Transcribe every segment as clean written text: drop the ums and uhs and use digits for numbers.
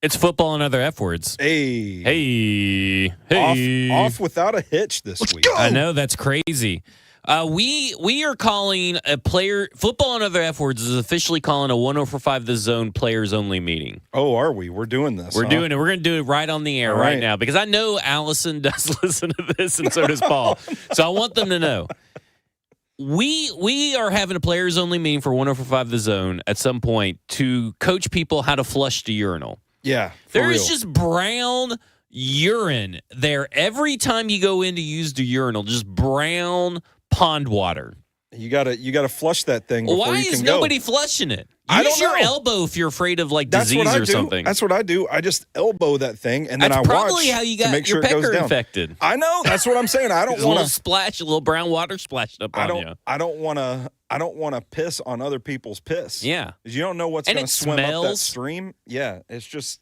It's football and other F words. Hey. Hey. Off without a hitch this week. go. I know, that's crazy. We are calling a player football and other F words is officially calling a 104.5 The Zone players only meeting. Oh, are we? We're doing this. We're doing it. We're going to do it right on the air All right right. now because I know Allison does listen to this and so does Paul. So I want them to know. We are having a players only meeting for 104.5 The Zone at some point to coach people how to flush the urinal. Yeah. There real. is just brown urine there every time you go in to use the urinal. Just brown pond water. You gotta flush that thing before Why you can is go. nobody flushing it? I Use don't your know. elbow if you're afraid of like That's what disease I or do. something. That's what I do. I just elbow that thing and then That's I watch probably how you to got make your sure it goes pecker down. infected. I know. That's what I'm saying. I don't There's a want little to. splash, a little brown water splashed up on you. I don't want to. I don't want to piss on other people's piss. Yeah. 'Cause you don't know what's And going it to swim up that smells. stream. Yeah, it's just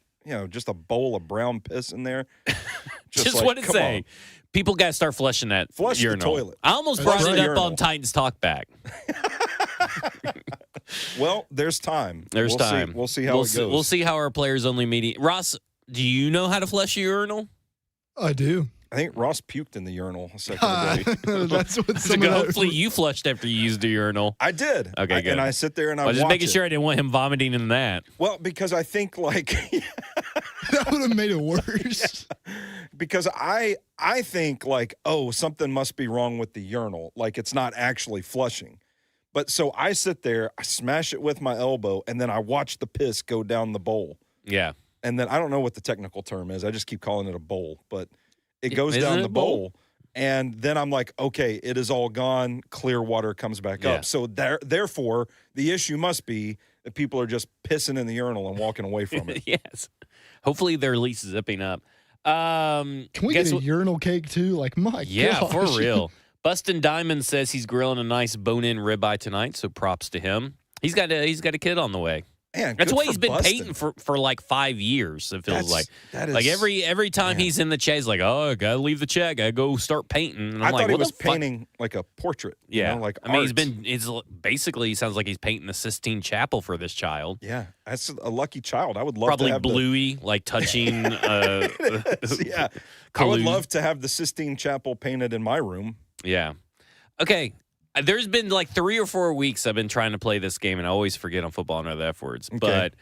just a bowl of brown piss in there. Just like, what it come say. on. People got to start flushing that Flush the urinal. toilet. I almost Flush brought the it up urinal. on Titans Talk Back. Well, there's time. There's We'll time. See. We'll see how it goes. We'll see how our players only meeting. Ross, do you know how to flush a urinal? I do. I think Ross puked in the urinal a second ago. That's what So some of hopefully you flushed after you used the urinal. I did. Okay, good. And I sit there and I I was just watch making it. sure I didn't want him vomiting in that. Well, because I think like that would have made it worse. because I think like, oh, something must be wrong with the urinal. Like it's not actually flushing. But so I sit there, I smash it with my elbow, and then I watch the piss go down the bowl. Yeah. And then I don't know what the technical term is. I just keep calling it a bowl, but it goes Isn't down it the a bowl? bowl. And then I'm like, okay, it is all gone. Clear water comes back Yeah. up. So therefore, the issue must be that people are just pissing in the urinal and walking away from it. Yes. Hopefully they're at least zipping up. Can we guess get a what- urinal cake too? Like, my Yeah, gosh. for real. Bustin' Diamond says he's grilling a nice bone-in ribeye tonight, so props to him. He's got a kid on the way. Man, That's good why for he's been Bustin'. painting for like 5 years. It feels like that is like every time man. he's in the chat, he's like, "Oh, I gotta leave the chat. Gotta go start painting." And I'm I like, thought he "What was the fuck?" painting like a portrait. Yeah, like I mean, art. he's basically he sounds like he's painting the Sistine Chapel for this child. Yeah, that's a lucky child. I would love Probably to have Bluey, like touching. yeah, I would Collude. love to have the Sistine Chapel painted in my room. Yeah. Okay. There's been like 3 or 4 weeks I've been trying to play this game, and I always forget on football and other F words. Okay. But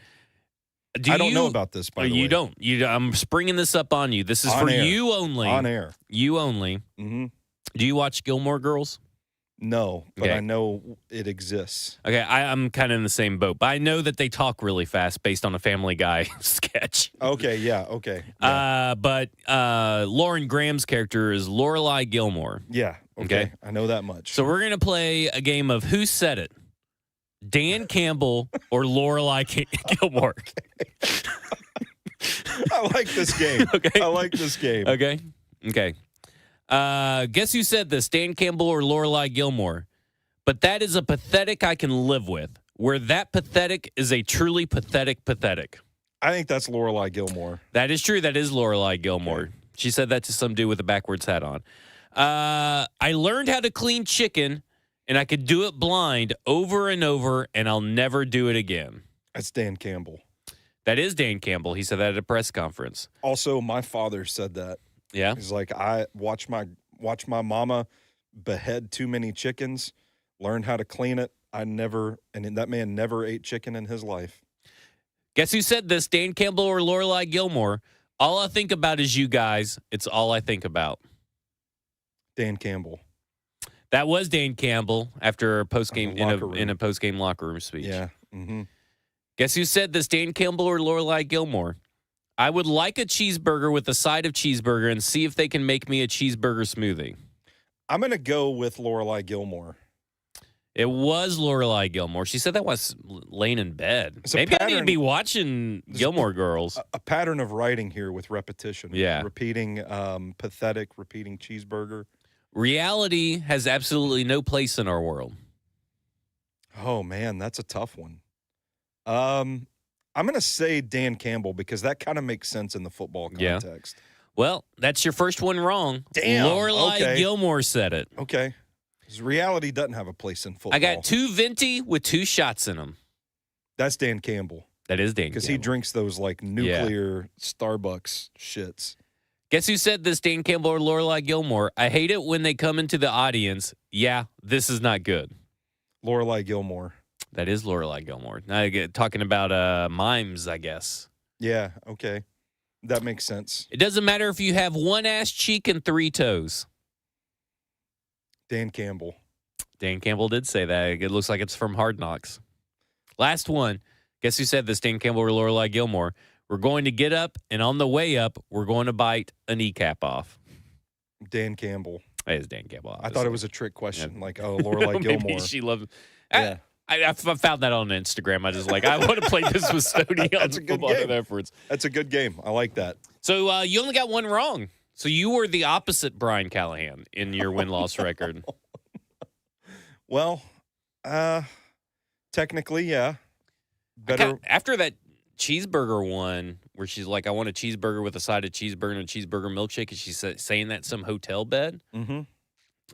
I don't know about this, by the way. You don't. I'm springing this up on you. This is On for air. you only. On air. You only. Mm-hmm. Do you watch Gilmore Girls? No, but Okay. I know it exists. Okay, I'm kind of in the same boat, but I know that they talk really fast based on a Family Guy sketch. Okay, yeah, okay. Yeah, But Lauren Graham's character is Lorelai Gilmore. yeah okay. okay. I know that much. So we're gonna play a game of Who Said It, Dan Campbell or Lorelai Gilmore. I like this game. Okay. I like this game. Okay. Guess who said this? Dan Campbell or Lorelai Gilmore? But that is a pathetic I can live with. Where that pathetic is a truly pathetic. I think that's Lorelai Gilmore. That is true. That is Lorelai Gilmore. Okay. She said that to some dude with a backwards hat on. I learned how to clean chicken, and I could do it blind over and over, and I'll never do it again. That's Dan Campbell. That is Dan Campbell. He said that at a press conference. Also, my father said that. Yeah. He's like, I watch my mama behead too many chickens, learned how to clean it. And that man never ate chicken in his life. Guess who said this? Dan Campbell or Lorelai Gilmore? All I think about is you guys. It's all I think about. Dan Campbell. That was Dan Campbell after a postgame Locker room. in a postgame locker room speech. Yeah. Mm-hmm. Guess who said this? Dan Campbell or Lorelai Gilmore? I would like a cheeseburger with a side of cheeseburger and see if they can make me a cheeseburger smoothie. I'm going to go with Lorelai Gilmore. It was Lorelai Gilmore. She said that was laying in bed. It's a Maybe I need to pattern. be watching Gilmore Girls. A pattern of writing here with repetition. Yeah. Repeating pathetic, repeating cheeseburger. Reality has absolutely no place in our world. Oh, man, that's a tough one. I'm going to say Dan Campbell because that kind of makes sense in the football Yeah. context. Well, that's your first one wrong. Damn, Lorelai okay. Gilmore said it. Okay. 'Cause reality doesn't have a place in football. I got 2 venti with 2 shots in them. That's Dan Campbell. That is Dan because he Campbell. drinks those like nuclear Starbucks shits. Guess who said this, Dan Campbell or Lorelai Gilmore? I hate it when they come into the audience. Yeah, this is not good. Lorelai Gilmore. That is Lorelai Gilmore. Now talking about mimes, I guess. Yeah, okay. That makes sense. It doesn't matter if you have one ass cheek and 3 toes. Dan Campbell. Dan Campbell did say that. It looks like it's from Hard Knocks. Last one. Guess who said this, Dan Campbell or Lorelai Gilmore? We're going to get up, and on the way up, we're going to bite a kneecap off. Dan Campbell. That is Dan Campbell. I thought it was a trick question, like, oh, Lorelai Gilmore. Maybe she loves. Yeah. I found that on Instagram. I just I want to play this with Stoney on That's a good Football game. Efforts. That's a good game. I like that. So you only got one wrong. So you were the opposite Brian Callahan in your win-loss record. Well, technically, yeah. Better. After that cheeseburger one, where she's like, I want a cheeseburger with a side of cheeseburger and a cheeseburger milkshake, and she's saying that in some hotel bed. Mm-hmm.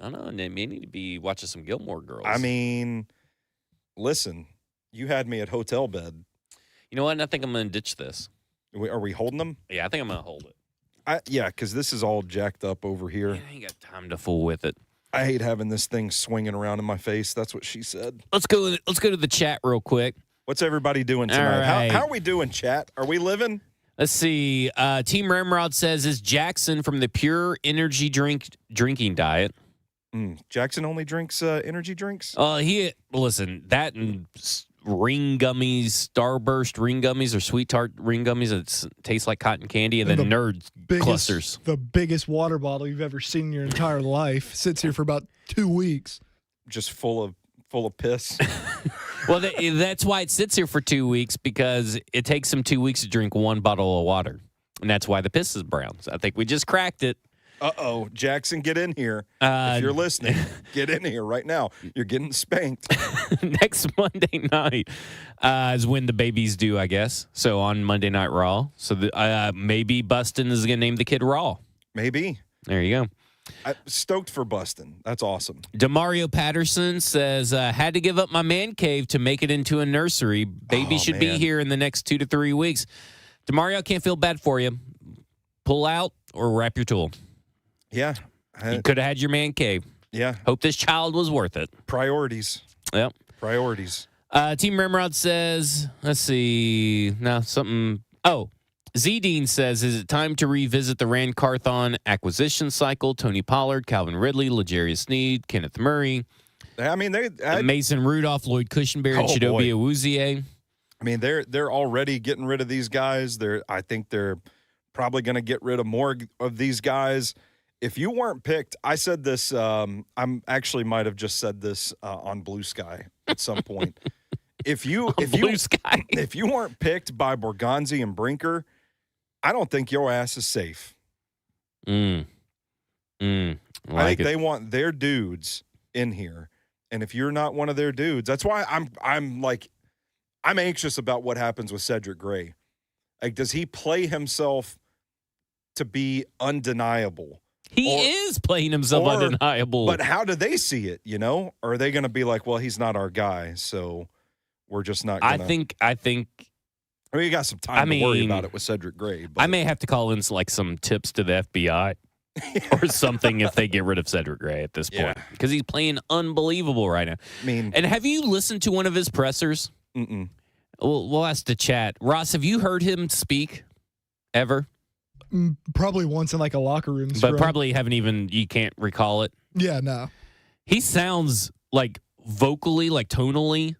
I don't know. They may need to be watching some Gilmore Girls. I mean, listen, you had me at hotel bed. You know what? I think I'm going to ditch this. Are we holding them? Yeah, I think I'm going to hold it. Yeah, because this is all jacked up over here. I ain't got time to fool with it. I hate having this thing swinging around in my face. That's what she said. Let's go to the chat real quick. What's everybody doing tonight? All right. How are we doing, chat? Are we living? Let's see. Team Ramrod says, is Jackson from the Pure Energy drinking diet? Jackson only drinks energy drinks? Listen, that and ring gummies, Starburst ring gummies, or Sweet Tart ring gummies that taste like cotton candy, and then Nerds clusters. The biggest water bottle you've ever seen in your entire life sits here for about 2 weeks. Just full of piss. Well, that's why it sits here for 2 weeks, because it takes them 2 weeks to drink one bottle of water. And that's why the piss is brown. So I think we just cracked it. Uh-oh. Jackson, get in here. If you're listening, get in here right now. You're getting spanked. Next Monday night is when the baby's due, I guess. So on Monday Night Raw. So maybe Bustin is going to name the kid Raw. Maybe. There you go. I'm stoked for Bustin. That's awesome. Demario Patterson says, had to give up my man cave to make it into a nursery. Baby should be here in the next 2 to 3 weeks. Demario, I can't feel bad for you. Pull out or wrap your tool. Yeah. You could have had your man cave. Yeah. Hope this child was worth it. Priorities. Yep. Priorities. Team Ramrod says, let's see. Now something. Oh, Z-Dean says, is it time to revisit the Rand Carthon acquisition cycle? Tony Pollard, Calvin Ridley, L'Jarius Sneed, Kenneth Murray. I mean, Mason Rudolph, Lloyd Cushenberry, and Chidobe Awuzie. I mean, they're already getting rid of these guys. I think they're probably going to get rid of more of these guys. If you weren't picked, I said this. I'm actually might have just said this on Blue Sky at some point. If you weren't picked by Borgonzi and Brinker, I don't think your ass is safe. I think they want their dudes in here, and if you're not one of their dudes, that's why I'm anxious about what happens with Cedric Gray. Like, does he play himself to be undeniable? He is playing himself undeniable. But how do they see it, Or are they going to be like, well, he's not our guy, so we're just not going to. I think. I mean, you got some time to worry about it with Cedric Gray. But. I may have to call in some tips to the FBI or something if they get rid of Cedric Gray at this point. Because he's playing unbelievable right now. I mean. And have you listened to one of his pressers? Mm-mm. We'll ask the chat. Ross, have you heard him speak ever? Probably once in like a locker room. But probably you can't recall it. Yeah, no. He sounds like vocally, like tonally,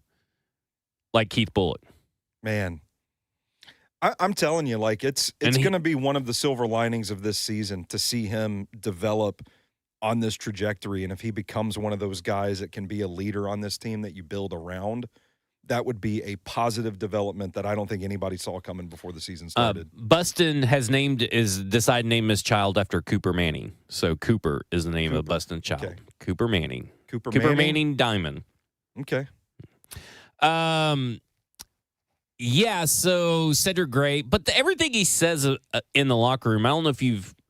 like Keith Bulluck. Man, I'm telling you, like it's going to be one of the silver linings of this season to see him develop on this trajectory. And if he becomes one of those guys that can be a leader on this team that you build around, that would be a positive development that I don't think anybody saw coming before the season started. Bustin has decided to name his child after Cooper Manning. So Cooper is the name of Bustin's child. Okay. Cooper Manning. Cooper Manning Diamond. Okay. Yeah, so Cedric Gray, but everything he says in the locker room, I don't know if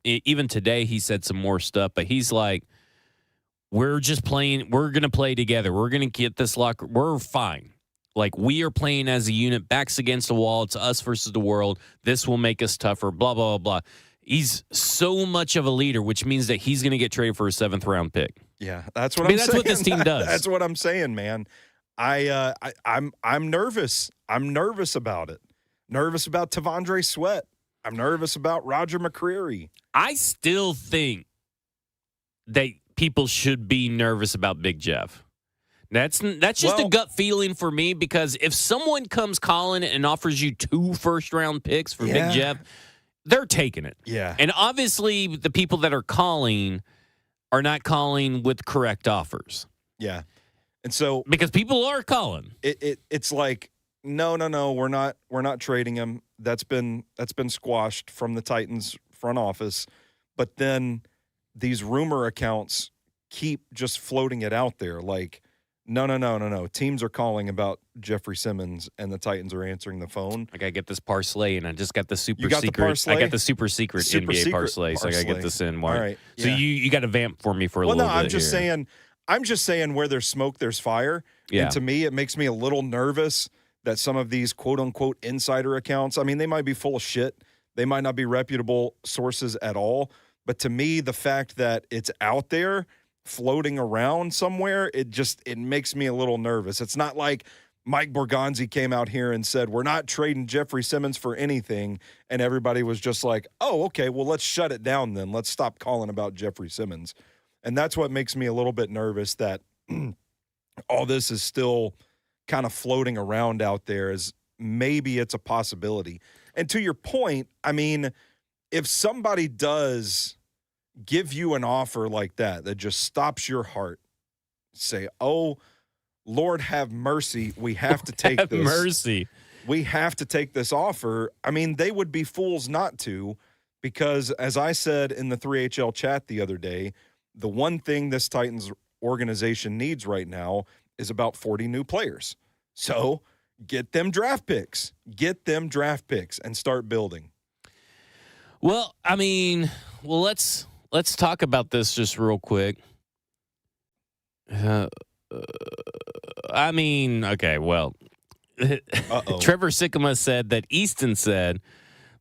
even today he said some more stuff, but he's like, we're just playing, we're going to play together. We're going to get this locker, we're fine. Like, we are playing as a unit, backs against the wall. It's us versus the world. This will make us tougher, blah, blah, blah, blah. He's so much of a leader, which means that he's going to get traded for a 7th-round pick. Yeah, that's what I'm saying. That's what this team does. That's what I'm saying, man. I'm nervous. I'm nervous about it. Nervous about Tavondre Sweat. I'm nervous about Roger McCreary. I still think that people should be nervous about Big Jeff. That's just a gut feeling for me, because if someone comes calling and offers you 2 first-round picks for Big Jeff, they're taking it. Yeah. And obviously the people that are calling are not calling with correct offers. Yeah. And so because people are calling. It's like, no, we're not trading him. That's been squashed from the Titans front office. But then these rumor accounts keep just floating it out there, like, no. Teams are calling about Jeffrey Simmons, and the Titans are answering the phone. I gotta get this parsley, and I just got the super You got secret. The parsley? I got the super secret Super NBA secret parsley, so I gotta get this in. Mark. All right. So Yeah. you got to vamp for me for a little bit. I'm just here. saying where there's smoke, there's fire. Yeah. And to me, it makes me a little nervous that some of these quote unquote insider accounts, I mean, they might be full of shit. They might not be reputable sources at all. But to me, the fact that it's out there floating around somewhere, it makes me a little nervous. It's not like Mike Borgonzi came out here and said, we're not trading Jeffrey Simmons for anything. And everybody was just like, oh, okay, well, let's shut it down then. Let's stop calling about Jeffrey Simmons. And that's what makes me a little bit nervous, that all this is still kind of floating around out there, as maybe it's a possibility. And to your point, I mean, if somebody does give you an offer like that just stops your heart, say, oh, Lord have mercy, we have to take this. Mercy. We have to take this offer. I mean, they would be fools not to, because as I said in the 3HL chat the other day, the one thing this Titans organization needs right now is about 40 new players. So get them draft picks. Get them draft picks and start building. Well, I mean, let's talk about this just real quick. I mean, okay, well, Trevor Sikkema said that Easton said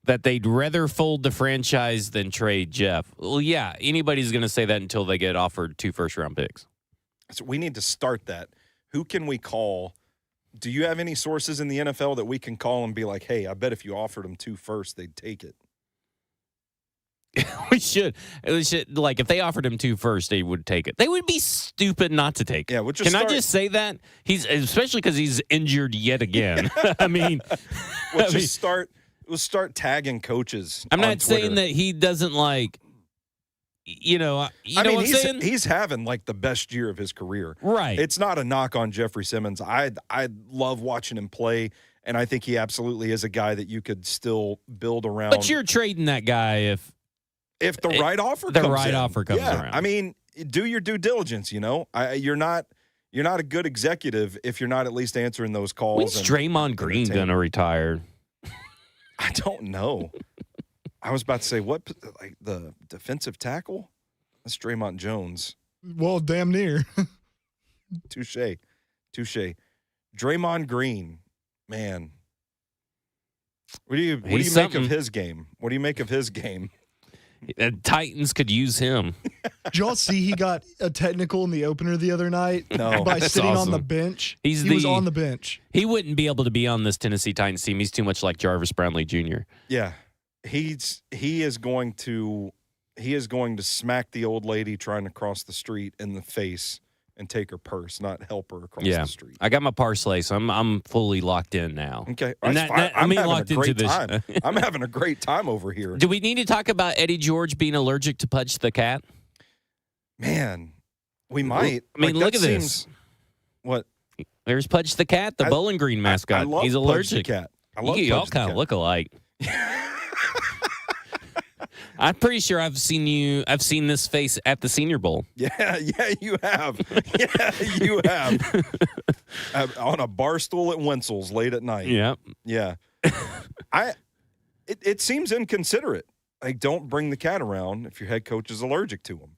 that they'd rather fold the franchise than trade Jeff. Well, yeah, anybody's going to say that until they get offered 2 first-round picks. So we need to start that. Who can we call? Do you have any sources in the NFL that we can call and be like, hey, I bet if you offered them 2 first, they'd take it? We should. Like, if they offered him 2 first, they would take it. They would be stupid not to take it. Yeah, I just say that? Especially because he's injured yet again. I mean, We'll start tagging coaches. I'm on not Twitter. saying that he doesn't like, I know what I'm saying? He's having like the best year of his career. Right. It's not a knock on Jeffrey Simmons. I love watching him play, and I think he absolutely is a guy that you could still build around. But you're trading that guy if the right offer comes around. I mean, do your due diligence, You're not a good executive if you're not at least answering those calls. When's Draymond Green going to retire? I don't know. I was about to say, what, like the defensive tackle? That's Draymond Jones. Well, damn near. Touche. Draymond Green, man. What do you make of his game? What do you make of his game? Titans could use him. Did y'all see he got a technical in the opener the other night? No. By That's sitting on awesome. the bench. He was on the bench. He wouldn't be able to be on this Tennessee Titans team. He's too much like Jarvis Brownlee Jr. Yeah. He is going to smack the old lady trying to cross the street in the face and take her purse, not help her across the street. I got my parsley, so I'm fully locked in now. Okay. And I'm having locked a great into this. time. I'm having a great time over here. Do we need to talk about Eddie George being allergic to Pudge the cat? Man, we might. I mean, look at this. Seems, what? There's Pudge the cat, the Bowling Green mascot. I love He's allergic. Pudge the cat. I love You all Pudge the kind cat. of look alike. I'm pretty sure I've seen this face at the Senior Bowl. Yeah, you have. Yeah, you have. On a bar stool at Wenzel's late at night. Yeah. It seems inconsiderate. Like, don't bring the cat around if your head coach is allergic to him.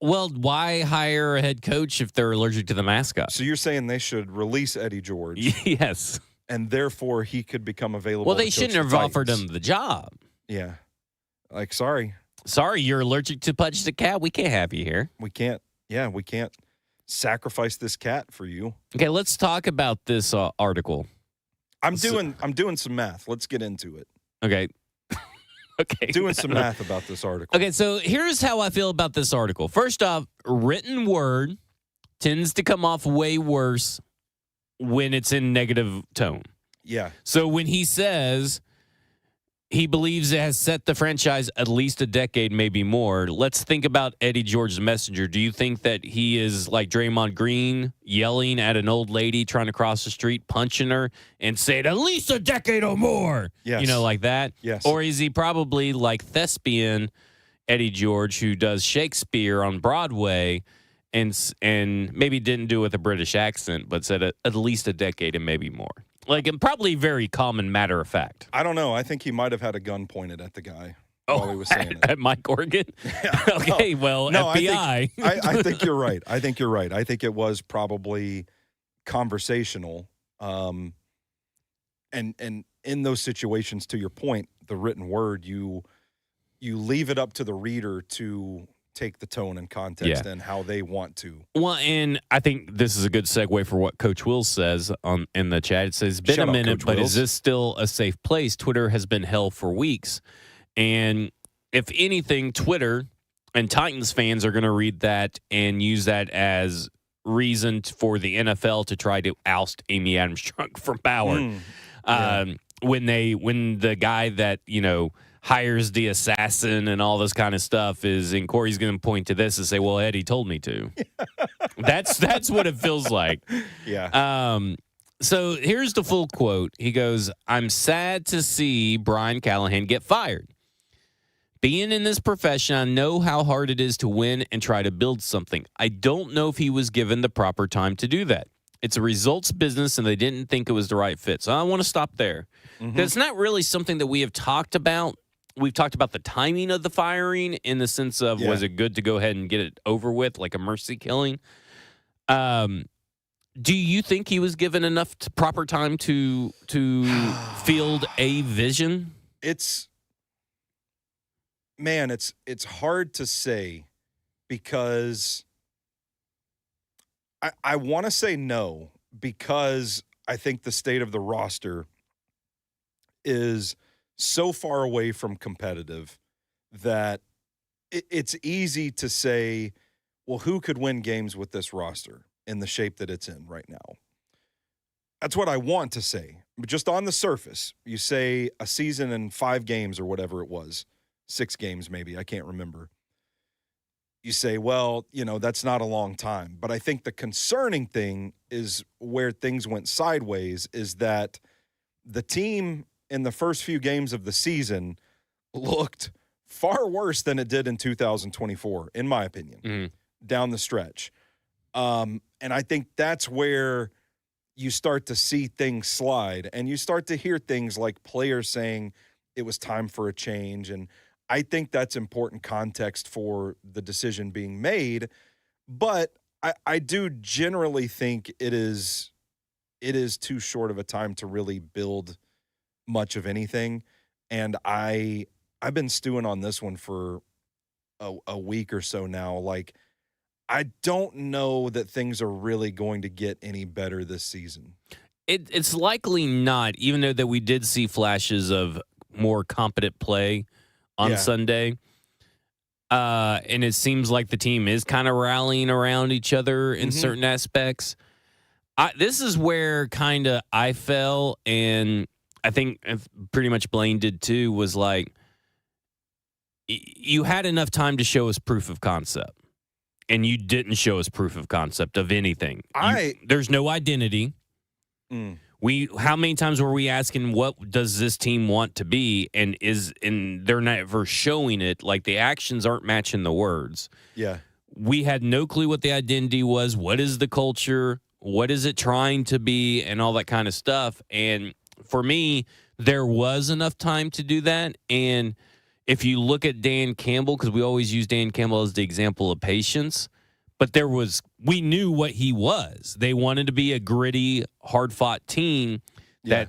Well, why hire a head coach if they're allergic to the mascot? So you're saying they should release Eddie George, Yes. and therefore he could become available. Well, to they coach shouldn't the have offered Titans. him the job. Yeah, like sorry, You're allergic to Pudge the cat. We can't have you here. we can't. Yeah, we can't sacrifice this cat for you. Okay, let's talk about this article. I'm doing some math. Let's get into it. Okay. Okay. Doing some math about this article. Okay, so here's how I feel about this article. First off, written word tends to come off way worse when it's in negative tone. Yeah. So when he says he believes it has set the franchise at least a decade, maybe more, let's think about Eddie George's messenger. Do you think that he is like Draymond Green yelling at an old lady trying to cross the street, punching her, and saying at least a decade or more? Yes. You know, like that? Yes. Or is he probably like thespian Eddie George, who does Shakespeare on Broadway and maybe didn't do it with a British accent, but said at least a decade and maybe more? Like, and probably very common matter of fact. I don't know. I think he might have had a gun pointed at the guy while he was saying it. At Mike Organ? Yeah. Okay, well, No, FBI. I think you're right. I think you're right. I think it was probably conversational. And in those situations, to your point, the written word, you leave it up to the reader to take the tone and context and how they want to. Well, and I think this is a good segue for what Coach Wills says in the chat. It says, been Shout a out, minute, Coach but Wills. is this still a safe place? Twitter has been hell for weeks. And if anything, Twitter and Titans fans are going to read that and use that as reason for the NFL to try to oust Amy Adams Strunk from power. When the guy that, hires the assassin and all this kind of stuff is, and Corey's going to point to this and say, well, Eddie told me to. That's what it feels like. Yeah. So here's the full quote. He goes, I'm sad to see Brian Callahan get fired. Being in this profession, I know how hard it is to win and try to build something. I don't know if he was given the proper time to do that. It's a results business, and they didn't think it was the right fit. So I want to stop there. It's not really something that we have talked about. We've talked about the timing of the firing in the sense of, was it good to go ahead and get it over with, like a mercy killing? Do you think he was given enough proper time to field a vision? It's hard to say because I want to say no, because I think the state of the roster is so far away from competitive that it's easy to say, well, who could win games with this roster in the shape that it's in right now? That's what I want to say. But just on the surface, you say a season and 5 games or whatever it was, 6 games maybe, I can't remember. You say, well, that's not a long time. But I think the concerning thing is where things went sideways is that the team in the first few games of the season looked far worse than it did in 2024, in my opinion, down the stretch. And I think that's where you start to see things slide, and you start to hear things like players saying it was time for a change. And I think that's important context for the decision being made. But I do generally think it is too short of a time to really build much of anything. And I've been stewing on this one for a week or so now. Like, I don't know that things are really going to get any better this season. It's likely not, even though that we did see flashes of more competent play on Sunday. And it seems like the team is kind of rallying around each other in certain aspects. This is where kind of I fell, and I think pretty much Blaine did too, was like, you had enough time to show us proof of concept, and you didn't show us proof of concept of anything. There's no identity. How many times were we asking, what does this team want to be? And they're never showing it. Like, the actions aren't matching the words. Yeah. We had no clue what the identity was. What is the culture? What is it trying to be? And all that kind of stuff. And for me, there was enough time to do that. And if you look at Dan Campbell, because we always use Dan Campbell as the example of patience, but we knew what he was. They wanted to be a gritty, hard-fought team that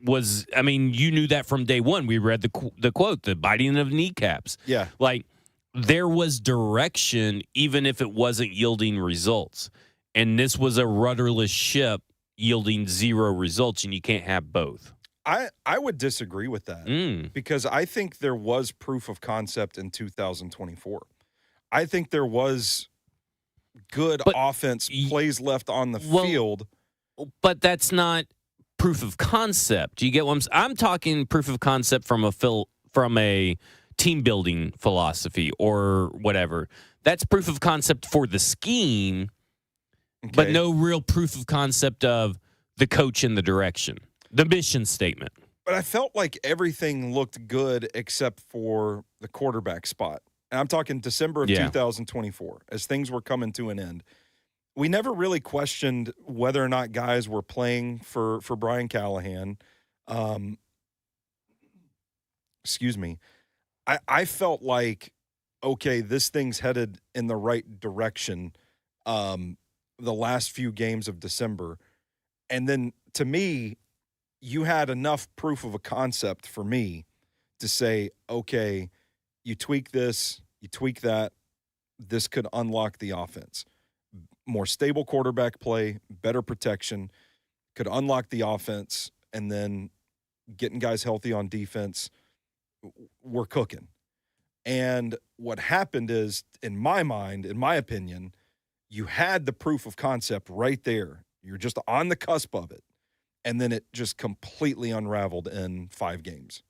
was, I mean, you knew that from day one. We read the quote, the biting of kneecaps. Yeah. Like, there was direction, even if it wasn't yielding results. And this was a rudderless ship yielding zero results, and you can't have both. I would disagree with that because I think there was proof of concept in 2024. I think there was good offense, plays left on the field. But that's not proof of concept. Do you get what I'm talking proof of concept from a team building philosophy or whatever. That's proof of concept for the scheme, but no real proof of concept of the coach and the direction, the mission statement. But I felt like everything looked good except for the quarterback spot. And I'm talking December of 2024, as things were coming to an end. We never really questioned whether or not guys were playing for Brian Callahan. Excuse me. I felt like, okay, this thing's headed in the right direction the last few games of December. And then, to me, you had enough proof of a concept for me to say, okay, you tweak this, you tweak that, this could unlock the offense. More stable quarterback play, better protection, could unlock the offense, and then getting guys healthy on defense, we're cooking. And what happened is, in my mind, in my opinion, you had the proof of concept right there. You're just on the cusp of it. And then it just completely unraveled in 5 games.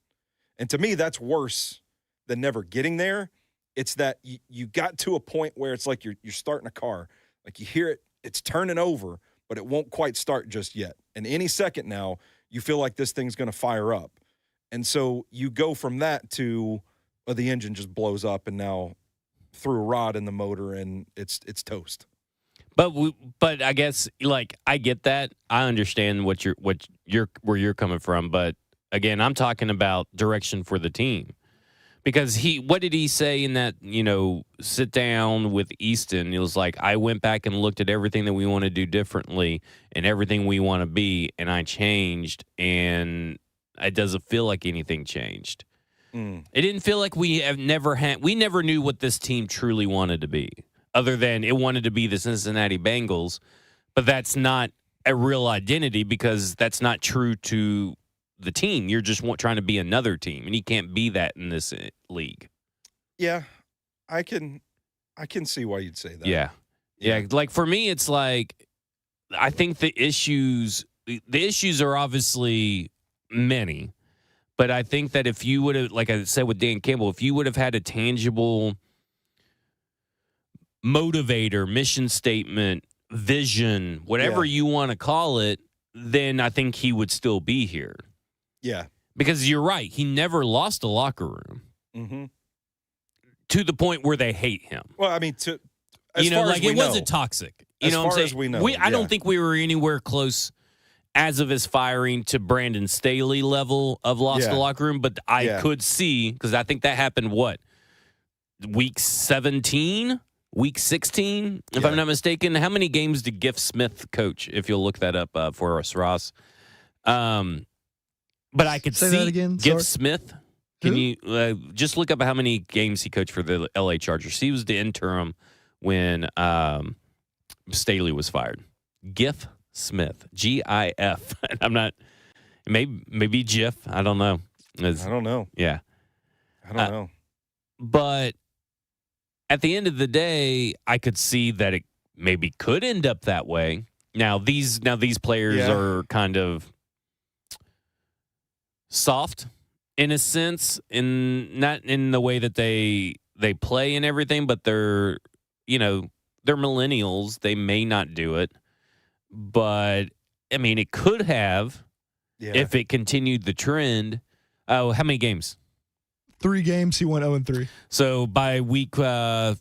And to me, that's worse than never getting there. It's that you got to a point where it's like you're starting a car. Like, you hear it, it's turning over, but it won't quite start just yet. And any second now, you feel like this thing's going to fire up. And so you go from that to the engine just blows up and now threw a rod in the motor and it's toast. But I guess, like, I get that. I understand where you're coming from. But again, I'm talking about direction for the team. Because what did he say in that, sit down with Easton? It was like, I went back and looked at everything that we want to do differently and everything we want to be, and I changed, and it doesn't feel like anything changed. It didn't feel like we never knew what this team truly wanted to be, other than it wanted to be the Cincinnati Bengals, but that's not a real identity because that's not true to the team. You're just trying to be another team, and you can't be that in this league. Yeah, I can see why you'd say that. Yeah. Like, for me, it's like, I think the issues are obviously many, but I think that if you would have, like I said with Dan Campbell, if you would have had a tangible motivator, mission statement, vision, whatever you want to call it, then I think he would still be here. Yeah. Because you're right. He never lost a locker room to the point where they hate him. Well, I mean, it wasn't toxic. You know what I'm saying? As we know. I don't think we were anywhere close as of his firing to Brandon Staley level of lost the locker room. But I could see, because I think that happened, week 17? Week 16, if I'm not mistaken. How many games did Giff Smith coach, if you'll look that up for us, Ross? But I could Say see that again. Giff Smith. Can you just look up how many games he coached for the L.A. Chargers? He was the interim when Staley was fired. Giff Smith, G-I-F. I'm not, maybe Jiff. I don't know. I don't know. Yeah. I don't know. But at the end of the day, I could see that it maybe could end up that way. Now these players are kind of soft in a sense, not in the way that they play and everything, but they're millennials. They may not do it, but I mean, it could have if it continued the trend. Oh, how many games? 3 games. He went 0-3. So by week, that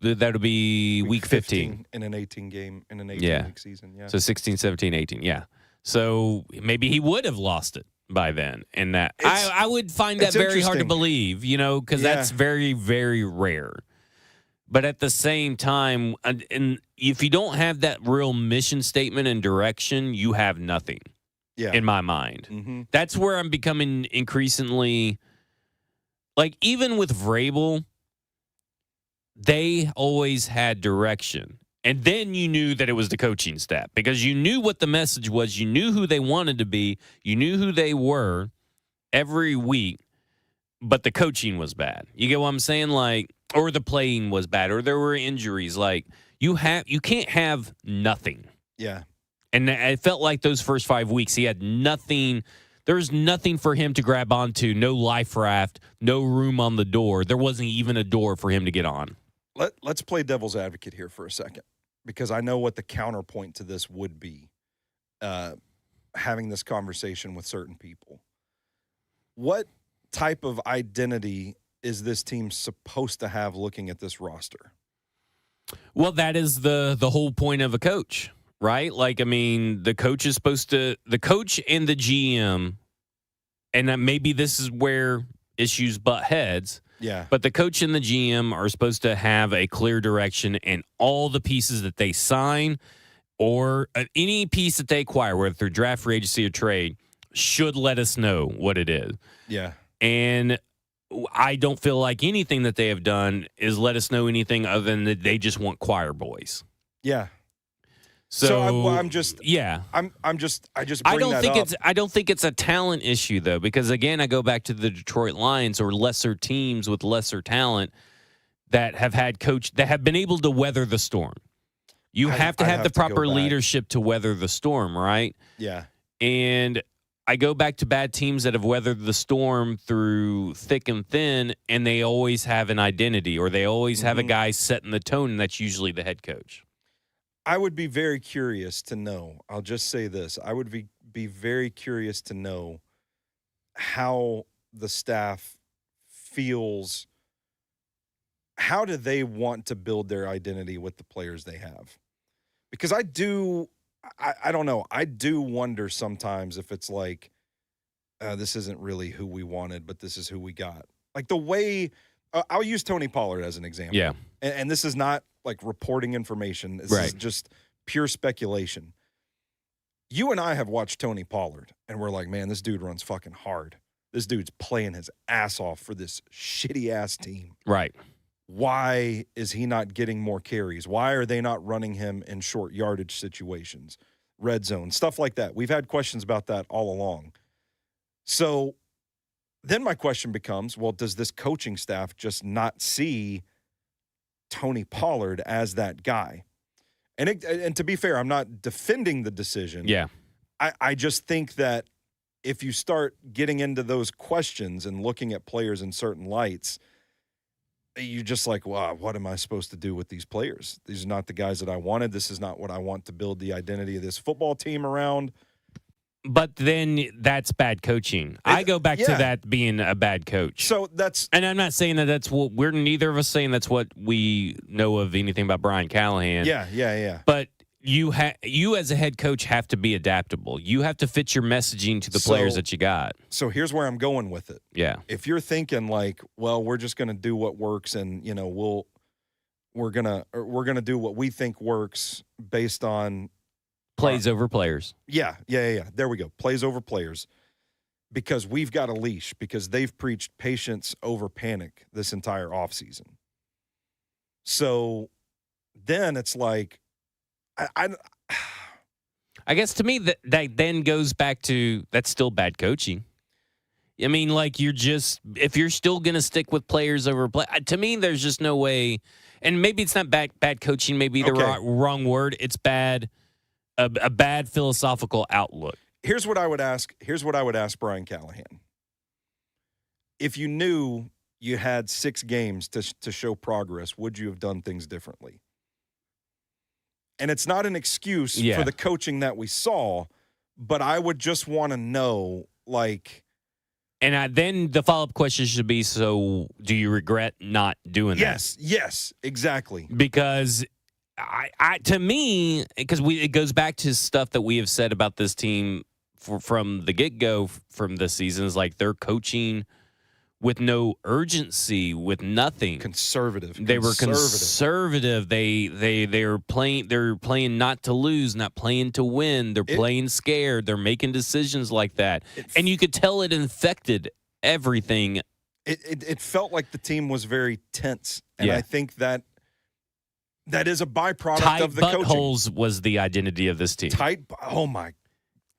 would be week 15. In an 18-week season. Yeah. So 16, 17, 18. Yeah. So maybe he would have lost it. by then, and that It's- I would find that it's very hard to interesting. believe, because Yeah. that's very, very rare. But at the same time, and if you don't have that real mission statement and direction, you have nothing Yeah. in my mind. Mm-hmm. That's where I'm becoming increasingly, like, even with Vrabel, they always had direction. And then you knew that it was the coaching staff because you knew what the message was. You knew who they wanted to be. You knew who they were every week, but the coaching was bad. You get what I'm saying? Like, or the playing was bad, or there were injuries. Like, you can't have nothing. Yeah. And it felt like those first 5 weeks, he had nothing. There's nothing for him to grab onto. No life raft, no room on the door. There wasn't even a door for him to get on. Let's play devil's advocate here for a second, because I know what the counterpoint to this would be, having this conversation with certain people. What type of identity is this team supposed to have looking at this roster? Well, that is the whole point of a coach, right? Like, I mean, the coach and the GM, and that maybe this is where issues butt heads, Yeah. but the coach and the GM are supposed to have a clear direction, and all the pieces that they sign or any piece that they acquire, whether through draft, free agency, or trade, should let us know what it is. Yeah. And I don't feel like anything that they have done is let us know anything other than that they just want choir boys. Yeah. So I'm just yeah. I just bring I don't that think up. I don't think it's a talent issue though, because again, I go back to the Detroit Lions or lesser teams with lesser talent that have been able to weather the storm. You have to have the to go proper back. leadership to weather the storm, right? Yeah. And I go back to bad teams that have weathered the storm through thick and thin, and they always have an identity, or they always have a guy setting the tone, and that's usually the head coach. I would be very curious to know. I'll just say this. I would be very curious to know how the staff feels. How do they want to build their identity with the players they have? Because I don't know. I do wonder sometimes if it's like, this isn't really who we wanted, but this is who we got. Like the way, I'll use Tony Pollard as an example. Yeah. And this is not like reporting information. This is just pure speculation. You and I have watched Tony Pollard, and we're like, man, this dude runs fucking hard. This dude's playing his ass off for this shitty-ass team. Right. Why is he not getting more carries? Why are they not running him in short yardage situations, red zone, stuff like that? We've had questions about that all along. So then my question becomes, well, does this coaching staff just not see Tony Pollard as that guy? And to be fair, I'm not defending the decision. Yeah. I just think that if you start getting into those questions and looking at players in certain lights, you're just like, wow, what am I supposed to do with these players? These are not the guys that I wanted. This is not what I want to build the identity of this football team around. But then that's bad coaching. I go back to that being a bad coach. So that's, and I'm not saying that that's what we're neither of us saying that's what we know of anything about Brian Callahan. Yeah. But you as a head coach have to be adaptable. You have to fit your messaging to the players that you got. So here's where I'm going with it. Yeah. If you're thinking like, well, we're just going to do what works, and we're gonna do what we think works based on plays over players. Yeah. There we go. Plays over players. Because we've got a leash, because they've preached patience over panic this entire offseason. So then it's like, I guess to me that then goes back to that's still bad coaching. I mean, like if you're still going to stick with players over to me, there's just no way. And maybe it's not bad coaching. Maybe the wrong word. It's bad. A bad philosophical outlook. Here's what I would ask Brian Callahan. If you knew you had 6 games to show progress, would you have done things differently? And it's not an excuse for the coaching that we saw, but I would just want to know, like. And then the follow-up question should be, so do you regret not doing that? Yes, exactly. Because to me, because it goes back to stuff that we have said about this team from the get-go from this season is like they're coaching with no urgency, with nothing. Conservative. They were conservative. They're playing not to lose, not playing to win. They're playing scared. They're making decisions like that. And you could tell it infected everything. It felt like the team was very tense. And I think that is a byproduct of the coaching. Tight buttholes was the identity of this team. Oh my.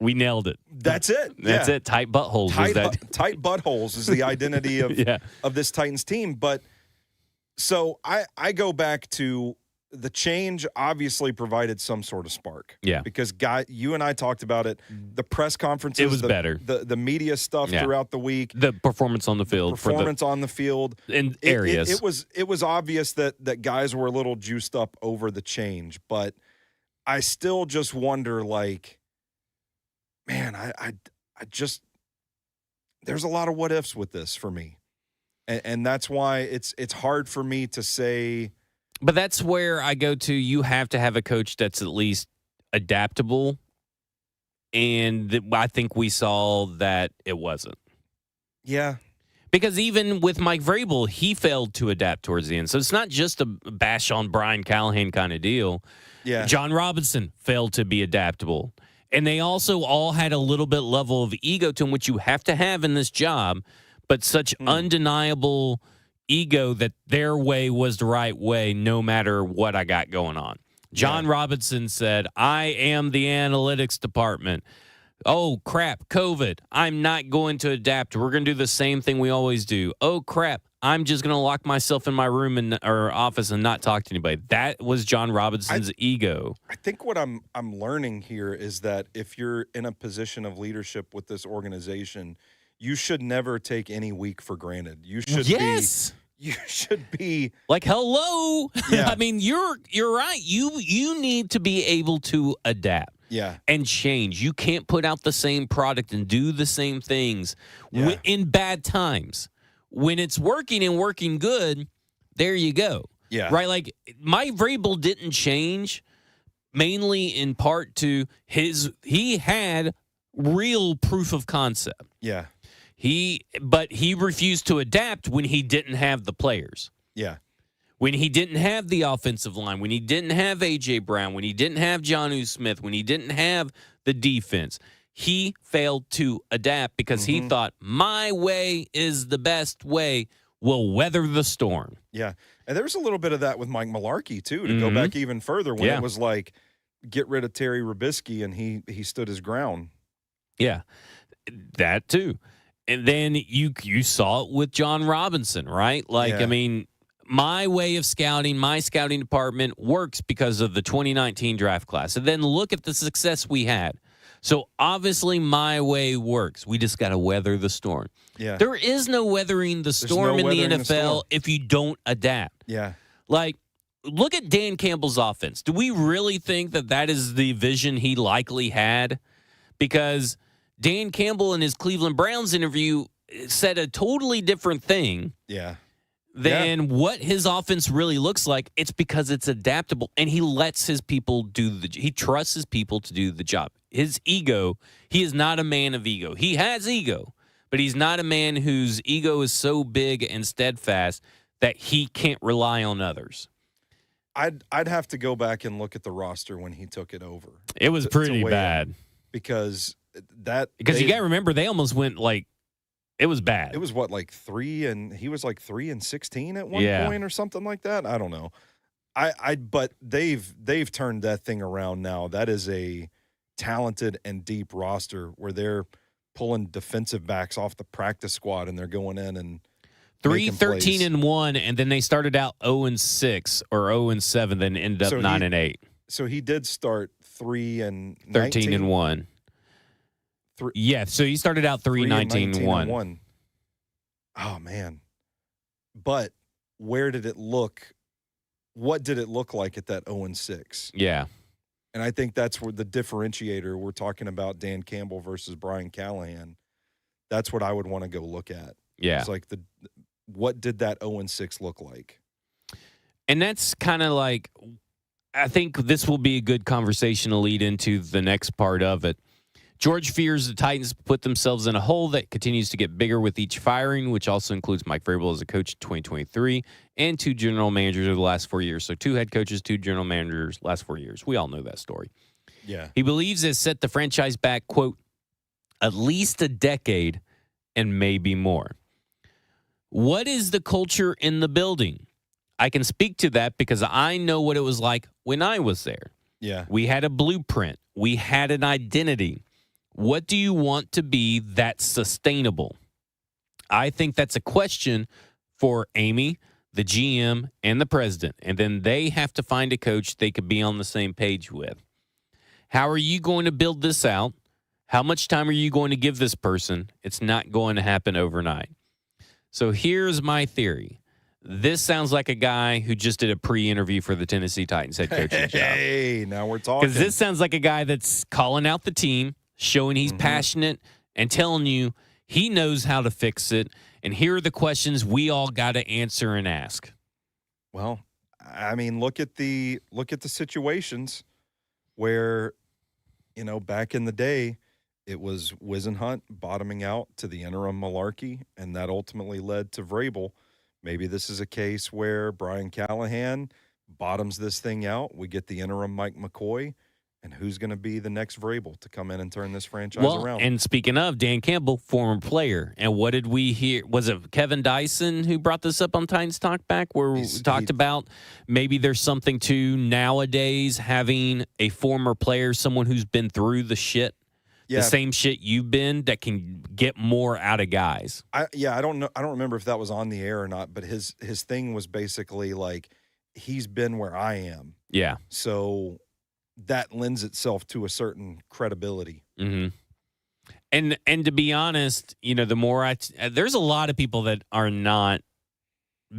We nailed it. That's it. That's it. Tight buttholes. Tight buttholes is the identity of this Titans team. But so I go back to the change obviously provided some sort of spark. Yeah. Because you and I talked about it. The press conferences. It was better. The media stuff throughout the week. The performance on the field. On the field. In areas. It was obvious that guys were a little juiced up over the change. But I still just wonder, like, man, I just there's a lot of what ifs with this for me, and that's why it's hard for me to say. But that's where I go to. You have to have a coach that's at least adaptable, and I think we saw that it wasn't. Yeah, because even with Mike Vrabel, he failed to adapt towards the end. So it's not just a bash on Brian Callahan kind of deal. Yeah, John Robinson failed to be adaptable. And they also all had a little bit level of ego to them, which you have to have in this job, but such undeniable ego that their way was the right way no matter what I got going on. John Robinson said, I am the analytics department. Oh, crap, COVID. I'm not going to adapt. We're going to do the same thing we always do. Oh, crap. I'm just going to lock myself in my room or office and not talk to anybody. That was John Robinson's ego. I think what I'm learning here is that if you're in a position of leadership with this organization, you should never take any week for granted. You should you should be like, hello. Yeah. I mean, you're right. You need to be able to adapt. Yeah. And change. You can't put out the same product and do the same things in bad times. When it's working and working good, there you go. Yeah. Right? Like, Mike Vrabel didn't change mainly in part to he had real proof of concept. Yeah. But he refused to adapt when he didn't have the players. Yeah. When he didn't have the offensive line, when he didn't have A.J. Brown, when he didn't have Jonnu Smith, when he didn't have the defense, he failed to adapt because he thought, my way is the best way. We'll weather the storm. Yeah. And there's a little bit of that with Mike Mularkey, too, to go back even further when it was like, get rid of Terry Robisky, and he stood his ground. Yeah, that too. And then you saw it with John Robinson, right? Like, I mean, my way of scouting, my scouting department works because of the 2019 draft class. And then look at the success we had. So obviously my way works. We just got to weather the storm. Yeah. There is no weathering the storm in the NFL if you don't adapt. Yeah. Like, look at Dan Campbell's offense. Do we really think that is the vision he likely had? Because Dan Campbell in his Cleveland Browns interview said a totally different thing. Yeah. Than what his offense really looks like. It's because it's adaptable, and he lets his people he trusts his people to do the job. His ego, he is not a man of ego. He has ego, but he's not a man whose ego is so big and steadfast that he can't rely on others. I'd have to go back and look at the roster when he took it over. It was pretty bad. Because you got to remember, they almost went like, it was bad. It was what, like 3-16 at one point or something like that. I don't know. But they've turned that thing around now. That is a talented and deep roster where they're pulling defensive backs off the practice squad and they're going in and 3-13-1, and then they started out 0-6 or 0-7, then ended up 9-8. So he did start 13-1. Yeah, so he started out 3-19-1. Oh, man. But where did it look? What did it look like at that 0-6? Yeah. And I think that's where the differentiator, we're talking about Dan Campbell versus Brian Callahan. That's what I would want to go look at. Yeah. It's like what did that 0-6 look like? And that's kind of like, I think this will be a good conversation to lead into the next part of it. George fears the Titans put themselves in a hole that continues to get bigger with each firing, which also includes Mike Vrabel as a coach in 2023 and 2 general managers over the last 4 years. So 2 head coaches, 2 general managers last 4 years. We all know that story. Yeah. He believes it's set the franchise back, quote, at least a decade and maybe more. What is the culture in the building? I can speak to that because I know what it was like when I was there. Yeah. We had a blueprint. We had an identity. What do you want to be that's sustainable? I think that's a question for Amy, the GM, and the president. And then they have to find a coach they could be on the same page with. How are you going to build this out? How much time are you going to give this person? It's not going to happen overnight. So here's my theory. This sounds like a guy who just did a pre-interview for the Tennessee Titans head coaching job. Hey, now we're talking. Because this sounds like a guy that's calling out the team, showing he's passionate, and telling you he knows how to fix it. And here are the questions we all got to answer and ask. Well, I mean, look at the situations where, back in the day, it was Whisenhunt bottoming out to the interim malarkey, and that ultimately led to Vrabel. Maybe this is a case where Brian Callahan bottoms this thing out. We get the interim Mike McCoy, and who's going to be the next Vrabel to come in and turn this franchise around? And speaking of Dan Campbell, former player, and what did we hear? Was it Kevin Dyson who brought this up on Titans Talk Back, where we talked about maybe there's something to nowadays having a former player, someone who's been through the shit, the same shit you've been, that can get more out of guys. I don't know. I don't remember if that was on the air or not, but his thing was basically like, he's been where I am. Yeah. So that lends itself to a certain credibility. Mm-hmm. And to be honest, the more there's a lot of people that are not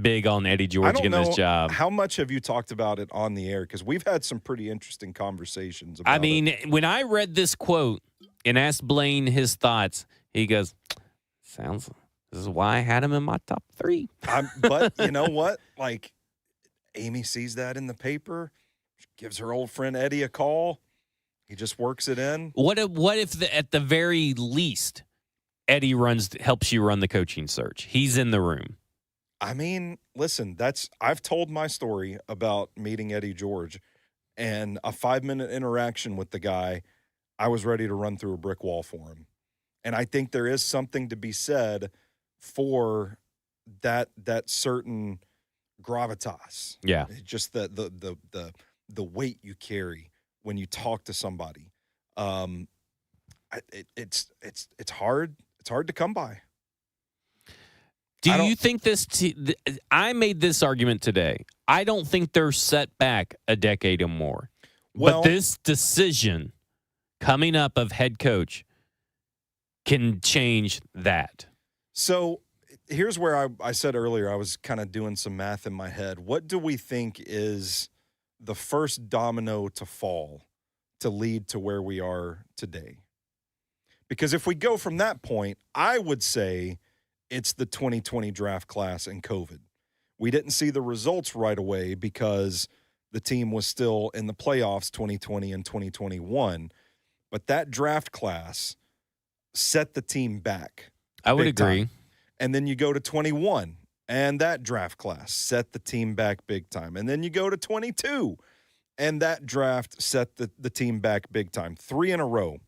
big on Eddie George getting this job. How much have you talked about it on the air? Because we've had some pretty interesting conversations about when I read this quote and asked Blaine his thoughts, he goes, this is why I had him in my top 3. But you know what? Like, Amy sees that in the paper, gives her old friend Eddie a call. He just works it in. What if at the very least, Eddie helps you run the coaching search? He's in the room. I mean, listen, I've told my story about meeting Eddie George, and a 5-minute interaction with the guy, I was ready to run through a brick wall for him. And I think there is something to be said for that certain gravitas. Yeah. Just the weight you carry when you talk to somebody. It's hard. It's hard to come by. Do you think I made this argument today. I don't think they're set back a decade or more. Well, but this decision coming up of head coach can change that. So here's where I said earlier, I was kind of doing some math in my head. What do we think is the first domino to fall to lead to where we are today? Because if we go from that point, I would say it's the 2020 draft class and COVID. We didn't see the results right away because the team was still in the playoffs 2020 and 2021. But that draft class set the team back. I would agree. And then you go to 21, and that draft class set the team back big time. And then you go to 22, and that draft set the team back big time. 3 in a row.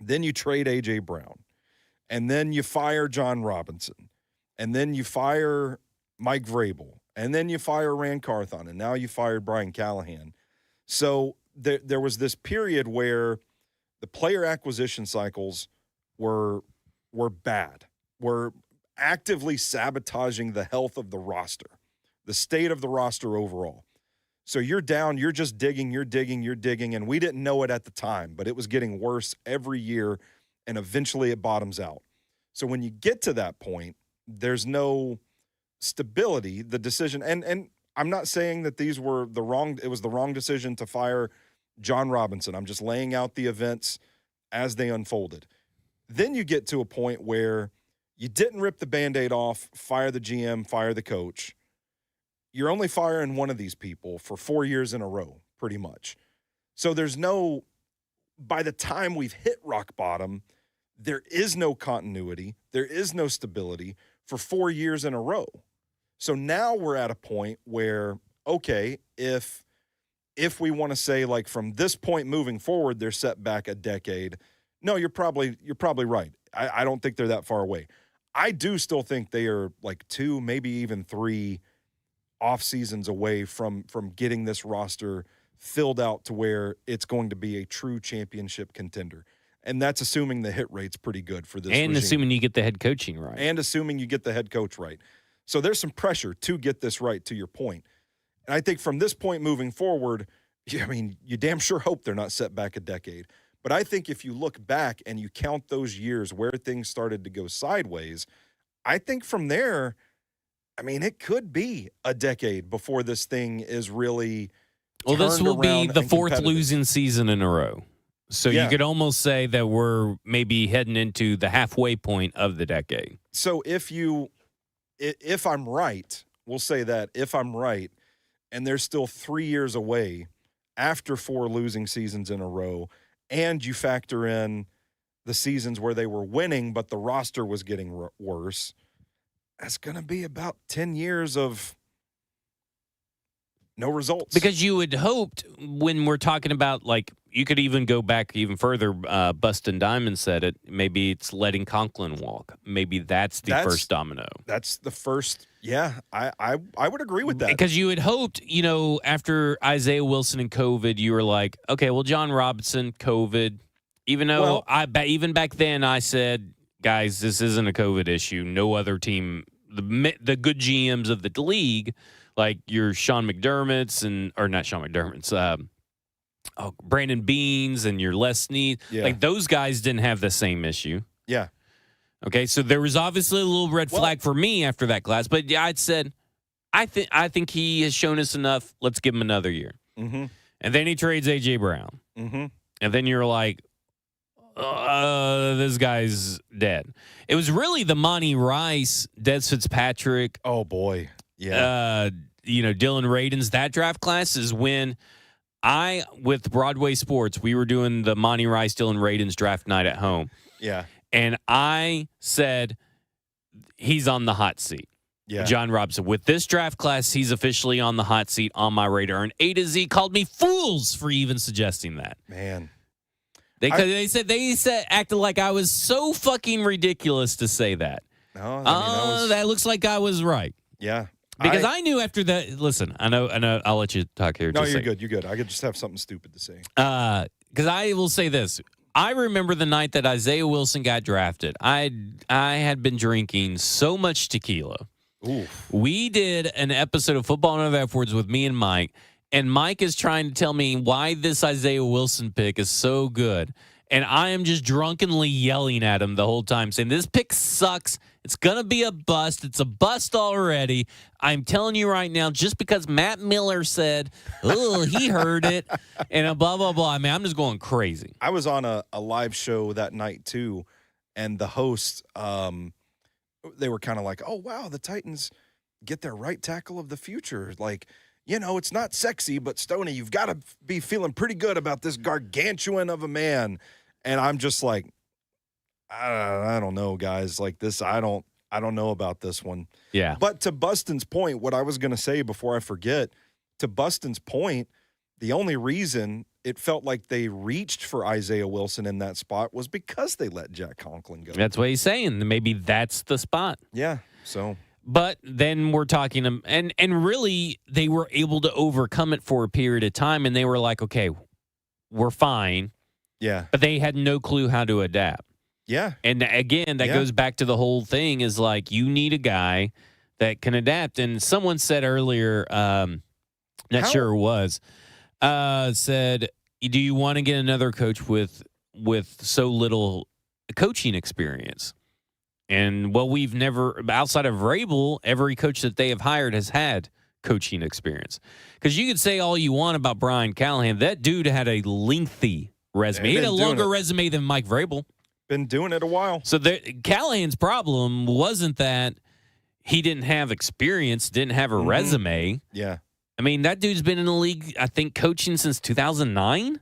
Then you trade A.J. Brown. And then you fire John Robinson. And then you fire Mike Vrabel. And then you fire Rand Carthon. And now you fired Brian Callahan. So there was this period where the player acquisition cycles were bad. Were actively sabotaging the health of the roster, the state of the roster overall. So you're down, you're just digging, and we didn't know it at the time, but it was getting worse every year, and eventually it bottoms out. So when you get to that point, there's no stability. The decision, and I'm not saying that it was the wrong decision to fire John Robinson. I'm just laying out the events as they unfolded. Then you get to a point where you didn't rip the Band-Aid off, fire the GM, fire the coach. You're only firing one of these people for 4 years in a row, pretty much. So there's no by the time we've hit rock bottom, there is no continuity, there is no stability for 4 years in a row. So now we're at a point where, okay, if we want to say like from this point moving forward, they're set back a decade. No, you're probably right. I don't think they're that far away. I do still think they are like 2, maybe even 3 off seasons away from getting this roster filled out to where it's going to be a true championship contender. And that's assuming the hit rate's pretty good for this And regime. assuming you get the head coaching right. And assuming you get the head coach right. So there's some pressure to get this right, to your point. And I think from this point moving forward, I mean, you damn sure hope they're not set back a decade. But I think if you look back and you count those years where things started to go sideways, I think from there, I mean, it could be a decade before this thing is really Well, this turned will be around the and 4th competitive. losing season in a row. So Yeah. you could almost say that we're maybe heading into the halfway point of the decade. So if I'm right, we'll say that if I'm right, and they're still 3 years away after 4 losing seasons in a row, and you factor in the seasons where they were winning, but the roster was getting worse, that's going to be about 10 years of no results. Because you had hoped when we're talking about, like, you could even go back even further. Bustin' Diamond said it. Maybe it's letting Conklin walk. Maybe that's the first domino. That's the first. Yeah, I would agree with that. Because you had hoped, after Isaiah Wilson and COVID, you were like, okay, well, John Robinson, COVID. Even though even back then I said, guys, this isn't a COVID issue. No other team, the good GMs of the league, like your Sean McDermott's or not Sean McDermott's, Brandon Beans and your Les Snead, like those guys didn't have the same issue. Yeah. Okay, so there was obviously a little red flag for me after that class, but yeah, I'd said, I think he has shown us enough. Let's give him another year. Mm-hmm. And then he trades A.J. Brown. Mm-hmm. And then you're like, this guy's dead. It was really the Monty Rice, Des Fitzpatrick. Oh, boy. Yeah. Dylan Radins, that draft class is when with Broadway Sports, we were doing the Monty Rice, Dylan Radins draft night at home. Yeah. And I said, he's on the hot seat. Yeah. John Robinson. With this draft class, he's officially on the hot seat on my radar. And A to Z called me fools for even suggesting that. Man. They said acted like I was so fucking ridiculous to say that. No, that looks like I was right. Yeah. Because I knew after that. Listen, I know. I'll let you talk here. No, you're good. You're good. I could just have something stupid to say. Because I will say this. I remember the night that Isaiah Wilson got drafted. I had been drinking so much tequila. Oof. We did an episode of Football and Other F Words with me and Mike. And Mike is trying to tell me why this Isaiah Wilson pick is so good. And I am just drunkenly yelling at him the whole time, saying, this pick sucks. It's going to be a bust. It's a bust already. I'm telling you right now, just because Matt Miller said, oh, he heard it, and blah, blah, blah. I mean, I'm just going crazy. I was on a live show that night, too, and the hosts, they were kind of like, oh, wow, the Titans get their right tackle of the future. Like, it's not sexy, but Stoney, you've got to be feeling pretty good about this gargantuan of a man. And I'm just like, I don't know, guys. Like this, I don't know about this one. Yeah. But to Bustin's point, what I was going to say before I forget, to Bustin's point, the only reason it felt like they reached for Isaiah Wilson in that spot was because they let Jack Conklin go. That's what he's saying. Maybe that's the spot. Yeah. So. But then we're talking, and really they were able to overcome it for a period of time, and they were like, okay, we're fine. Yeah. But they had no clue how to adapt. Yeah. And again, that goes back to the whole thing is like you need a guy that can adapt. And someone said earlier, sure who it was, said, do you want to get another coach with so little coaching experience? And we've never, outside of Vrabel, every coach that they have hired has had coaching experience. Because you could say all you want about Brian Callahan. That dude had a lengthy resume. He had a longer resume than Mike Vrabel. Been doing it a while. So Callahan's problem wasn't that he didn't have experience, didn't have a resume. Yeah. I mean, that dude's been in the league, I think, coaching since 2009.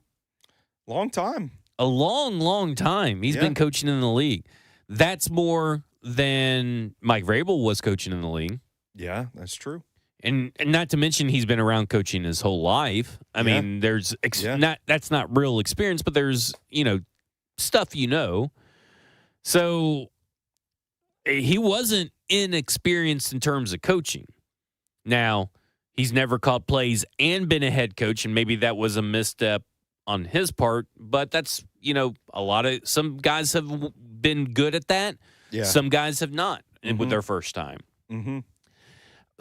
Long time. a long, long time. He's been coaching in the league. That's more than Mike Vrabel was coaching in the league. Yeah, that's true. And not to mention he's been around coaching his whole life. I mean, there's that's not real experience, but there's, stuff So he wasn't inexperienced in terms of coaching. Now, he's never called plays and been a head coach, and maybe that was a misstep on his part, but that's, some guys have been good at that. Yeah. Some guys have not with their first time. Mm-hmm.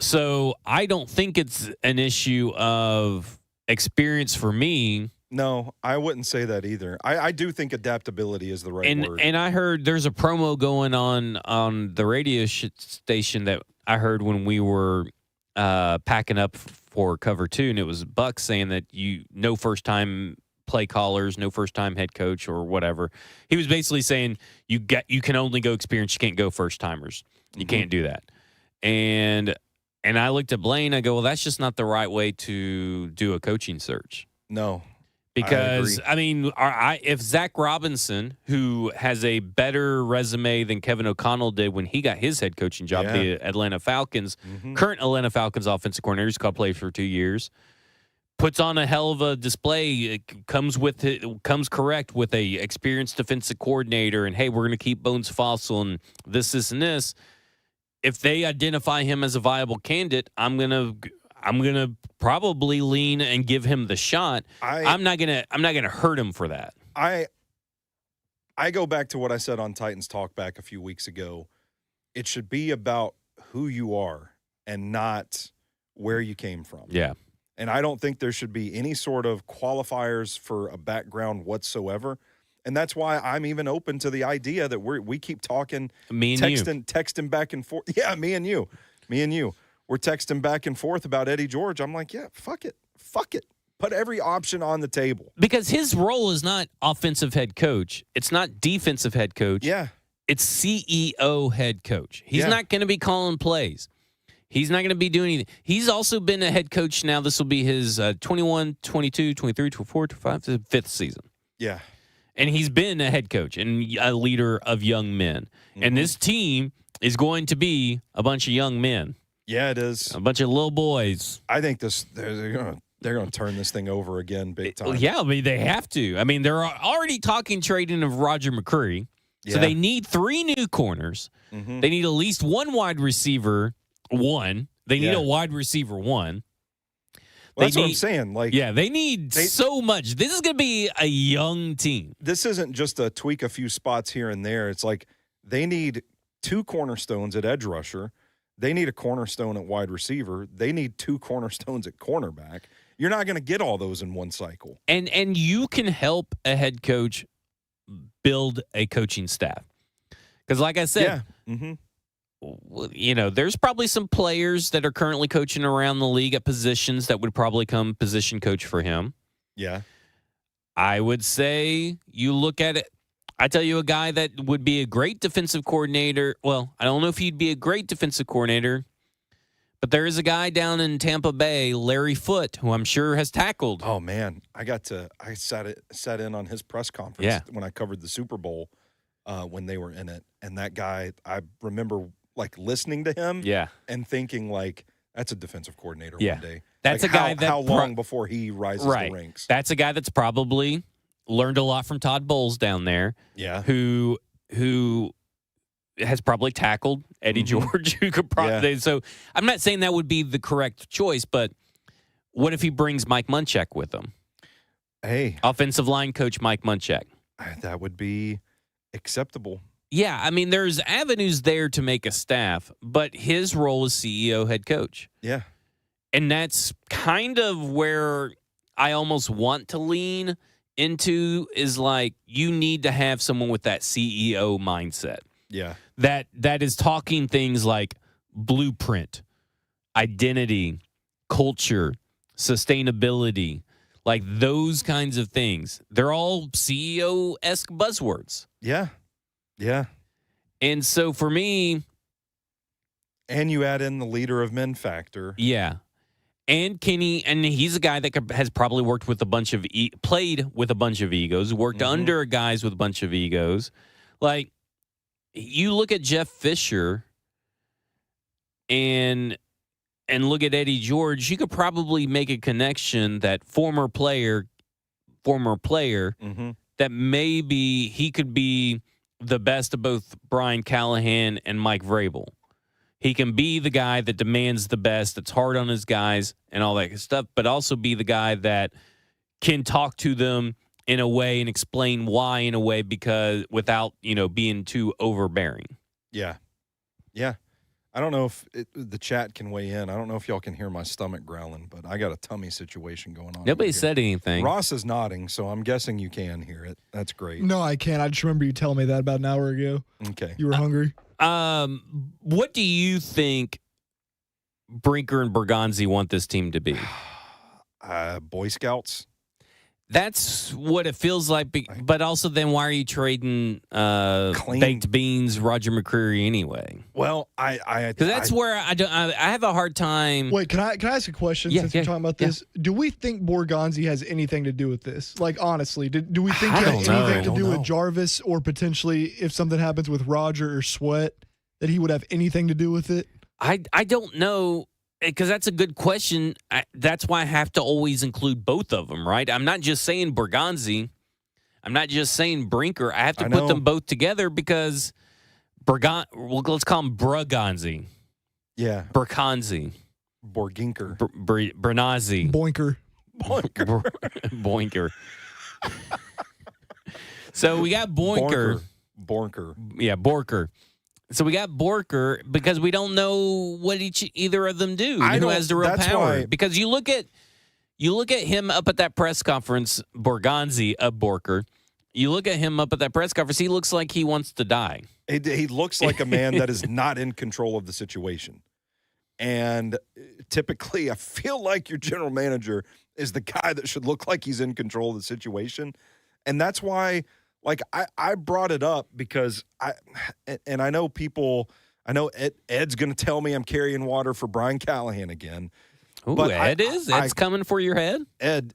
So I don't think it's an issue of experience for me. No, I wouldn't say that either. I do think adaptability is the right word. And I heard there's a promo going on the radio station that I heard when we were packing up for Cover 2, and it was Buck saying that no first-time play callers, no first-time head coach or whatever. He was basically saying you can only go experience, you can't go first-timers. You can't do that. And I looked at Blaine, I go, well, that's just not the right way to do a coaching search. No. Because, if Zach Robinson, who has a better resume than Kevin O'Connell did when he got his head coaching job, the Atlanta Falcons, current Atlanta Falcons offensive coordinator, who's called play for 2 years, puts on a hell of a display, it comes correct with a experienced defensive coordinator, and, hey, we're going to keep Bones Fossil and this, and this. If they identify him as a viable candidate, I'm gonna probably lean and give him the shot. I'm not gonna hurt him for that. I go back to what I said on Titans Talk back a few weeks ago. It should be about who you are and not where you came from. Yeah. And I don't think there should be any sort of qualifiers for a background whatsoever. And that's why I'm even open to the idea that we keep talking, texting back and forth. Yeah, me and you. We're texting back and forth about Eddie George. I'm like, yeah, fuck it. Put every option on the table. Because his role is not offensive head coach. It's not defensive head coach. Yeah. It's CEO head coach. He's not going to be calling plays. He's not going to be doing anything. He's also been a head coach now. This will be his 21, 22, 23, 24, 25, fifth season. Yeah. And he's been a head coach and a leader of young men. And this team is going to be a bunch of young men. Yeah, it is. A bunch of little boys. I think they're going to turn this thing over again big time. Yeah, they have to. They're already talking trading of Roger McCreary. So they need 3 new corners. They need at least 1 wide receiver, 1. They need a wide receiver 1. Well, that's what I'm saying. They need so much. This is going to be a young team. This isn't just a tweak a few spots here and there. It's like they need 2 cornerstones at edge rusher. They need a cornerstone at wide receiver. They need 2 cornerstones at cornerback. You're not going to get all those in one cycle. And you can help a head coach build a coaching staff. Because like I said, there's probably some players that are currently coaching around the league at positions that would probably come position coach for him. Yeah. I would say you look at it. I tell you a guy that would be a great defensive coordinator. Well, I don't know if he'd be a great defensive coordinator, but there is a guy down in Tampa Bay, Larry Foote, who I'm sure has tackled. Oh man, I sat in on his press conference when I covered the Super Bowl when they were in it, and that guy, I remember listening to him and thinking that's a defensive coordinator one day. That's a guy that how long before he rises the ranks. That's a guy that's probably learned a lot from Todd Bowles down there. Yeah. Who has probably tackled Eddie George, who could probably so I'm not saying that would be the correct choice, but what if he brings Mike Munchak with him? Hey. Offensive line coach Mike Munchak. That would be acceptable. Yeah, there's avenues there to make a staff, but his role is CEO head coach. Yeah. And that's kind of where I almost want to lean into is you need to have someone with that CEO mindset. Yeah. That is talking things like blueprint, identity, culture, sustainability, those kinds of things. They're all CEO-esque buzzwords. Yeah. Yeah. And so for me, and you add in the leader of men factor. Yeah. And Kenny, and he's a guy that has probably worked with a bunch of played with a bunch of egos, worked under guys with a bunch of egos. Like, you look at Jeff Fisher and look at Eddie George, you could probably make a connection that former player that maybe he could be the best of both Brian Callahan and Mike Vrabel. He can be the guy that demands the best, that's hard on his guys and all that stuff, but also be the guy that can talk to them in a way and explain why in a way, because without, being too overbearing. Yeah. Yeah. I don't know if the chat can weigh in. I don't know if y'all can hear my stomach growling, but I got a tummy situation going on. Nobody said anything. Ross is nodding, so I'm guessing you can hear it. That's great. No, I can't. I just remember you telling me that about an hour ago. Okay. You were hungry? What do you think Brinker and Bergonzi want this team to be? Boy Scouts. That's what it feels like. But also, then why are you trading baked beans, Roger McCreary anyway? Well, because that's where I have a hard time. Wait, can I ask a question since we're talking about this? Do we think Borgonzi has anything to do with this? Like, honestly, do we think he has anything to do with Jarvis, or potentially if something happens with Roger or Sweat, that he would have anything to do with it? I don't know. Because that's a good question. That's why I have to always include both of them, right? I'm not just saying Bergonzi. I'm not just saying Brinker. I have to put them both together because let's call him Bragonzi. Yeah. Berkanzi. Borginker. Bernazi. Boinker. Boinker. So we got Boinker. Borker. Yeah, Borker. So we got Borker because we don't know what either of them do. Who has the real power? Because you look at him up at that press conference, Borgonzi of Borker. You look at him up at that press conference. He looks like he wants to die. He looks like a man that is not in control of the situation. And typically, I feel like your general manager is the guy that should look like he's in control of the situation. And that's why. Like, I brought it up because I know Ed's going to tell me I'm carrying water for Brian Callahan again. Ooh, but Ed's coming for your head? Ed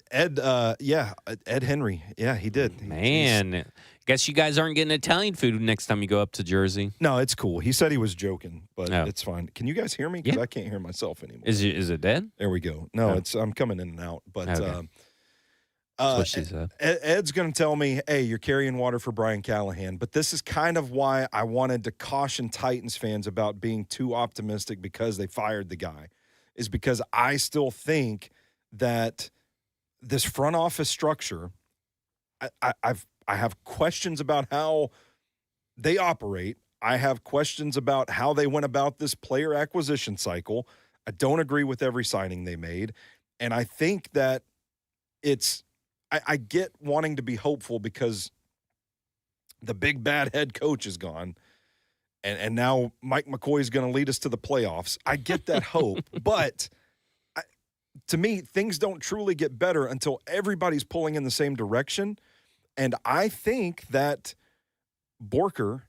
Henry. Yeah, he did. Man, guess you guys aren't getting Italian food next time you go up to Jersey. No, it's cool. He said he was joking, but it's fine. Can you guys hear me? Because I can't hear myself anymore. Is it dead? There we go. No, I'm coming in and out. But okay. That's what she said. Ed's going to tell me, hey, you're carrying water for Brian Callahan. But this is kind of why I wanted to caution Titans fans about being too optimistic because they fired the guy, is because I still think that this front office structure, I have questions about how they operate. I have questions about how they went about this player acquisition cycle. I don't agree with every signing they made. And I think that I get wanting to be hopeful because the big bad head coach is gone, and now Mike McCoy is going to lead us to the playoffs. I get that hope, but to me, things don't truly get better until everybody's pulling in the same direction. And I think that Borker,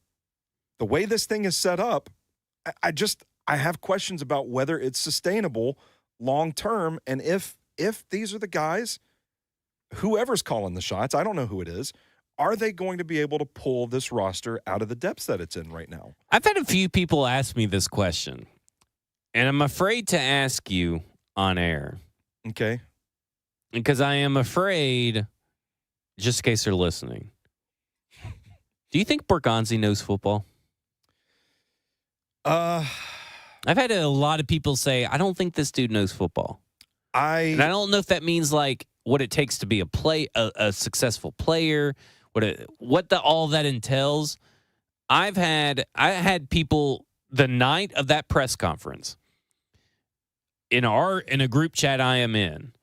the way this thing is set up, I have questions about whether it's sustainable long term, and if these are the guys. Whoever's calling the shots, I don't know who it is, are they going to be able to pull this roster out of the depths that it's in right now? I've had a few people ask me this question, and I'm afraid to ask you on air. Okay. Because I am afraid, just in case they're listening, do you think Bergonzi knows football? I've had a lot of people say, I don't think this dude knows football. And I don't know if that means like what it takes to be a successful player, what all that entails. I had people the night of that press conference in a group chat I am in,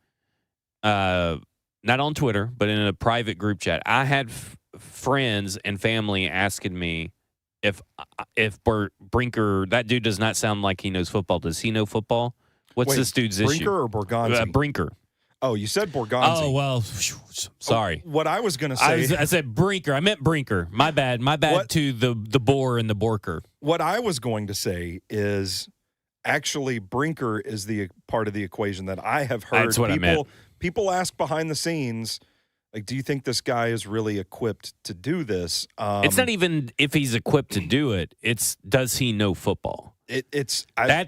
not on Twitter, but in a private group chat. I had friends and family asking me if Brinker, that dude does not sound like he knows football. Does he know football? What's this dude's Brinker issue? Or Borgonzi? Brinker. Oh, you said Borgonzi. Oh, well, sorry. What I was going to say. I said Brinker. I meant Brinker. My bad. To the Boer and the Borker. What I was going to say is actually Brinker is the part of the equation that I have heard. That's what I meant. People ask behind the scenes, like, do you think this guy is really equipped to do this? It's not even if he's equipped to do it. It's does he know football? I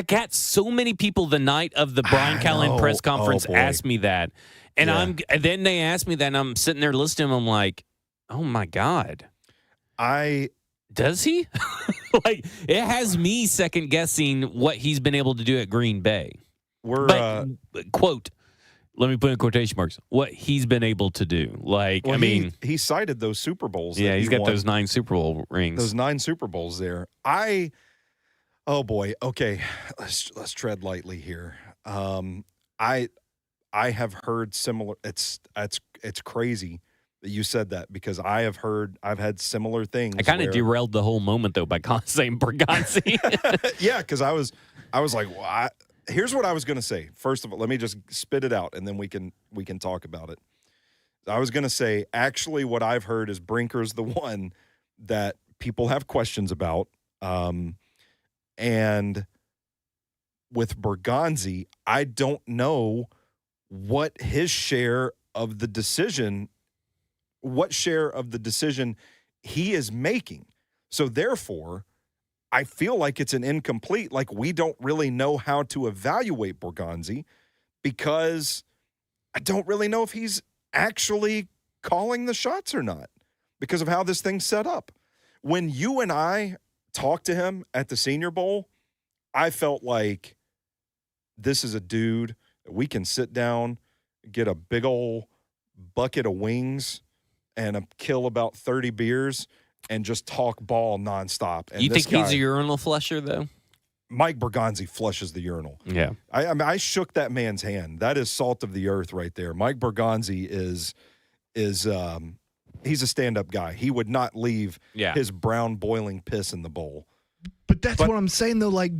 got so many people the night of the Brian Callahan press conference asked me that, and then they asked me that, and I'm sitting there listening. I'm like, oh my God, does he? Like, it has me second guessing what he's been able to do at Green Bay. Quote. Let me put in quotation marks. What he's been able to do, he cited those Super Bowls. Yeah, he's got those 9 Super Bowl rings. Those 9 Super Bowls there. Oh boy. Okay, let's tread lightly here. I have heard similar. It's crazy that you said that because I've had similar things. I kind of derailed the whole moment though by saying Bergonzi. Yeah, because I was like, well, here's what I was going to say. First of all, let me just spit it out, and then we can talk about it. I was going to say, actually, what I've heard is Brinker's the one that people have questions about. And with Bergonzi, I don't know what share of the decision he is making. So therefore, I feel like it's an incomplete, like we don't really know how to evaluate Bergonzi because I don't really know if he's actually calling the shots or not because of how this thing's set up. When you and I talked to him at the Senior Bowl, I felt like this is a dude that we can sit down, get a big old bucket of wings and kill about 30 beers and just talk ball nonstop. And you think he's a urinal flusher, though? Mike Bergonzi flushes the urinal. Yeah. I mean, I shook that man's hand. That is salt of the earth right there. Mike Bergonzi is he's a stand-up guy. He would not leave his brown boiling piss in the bowl. But that's what I'm saying, though. Like,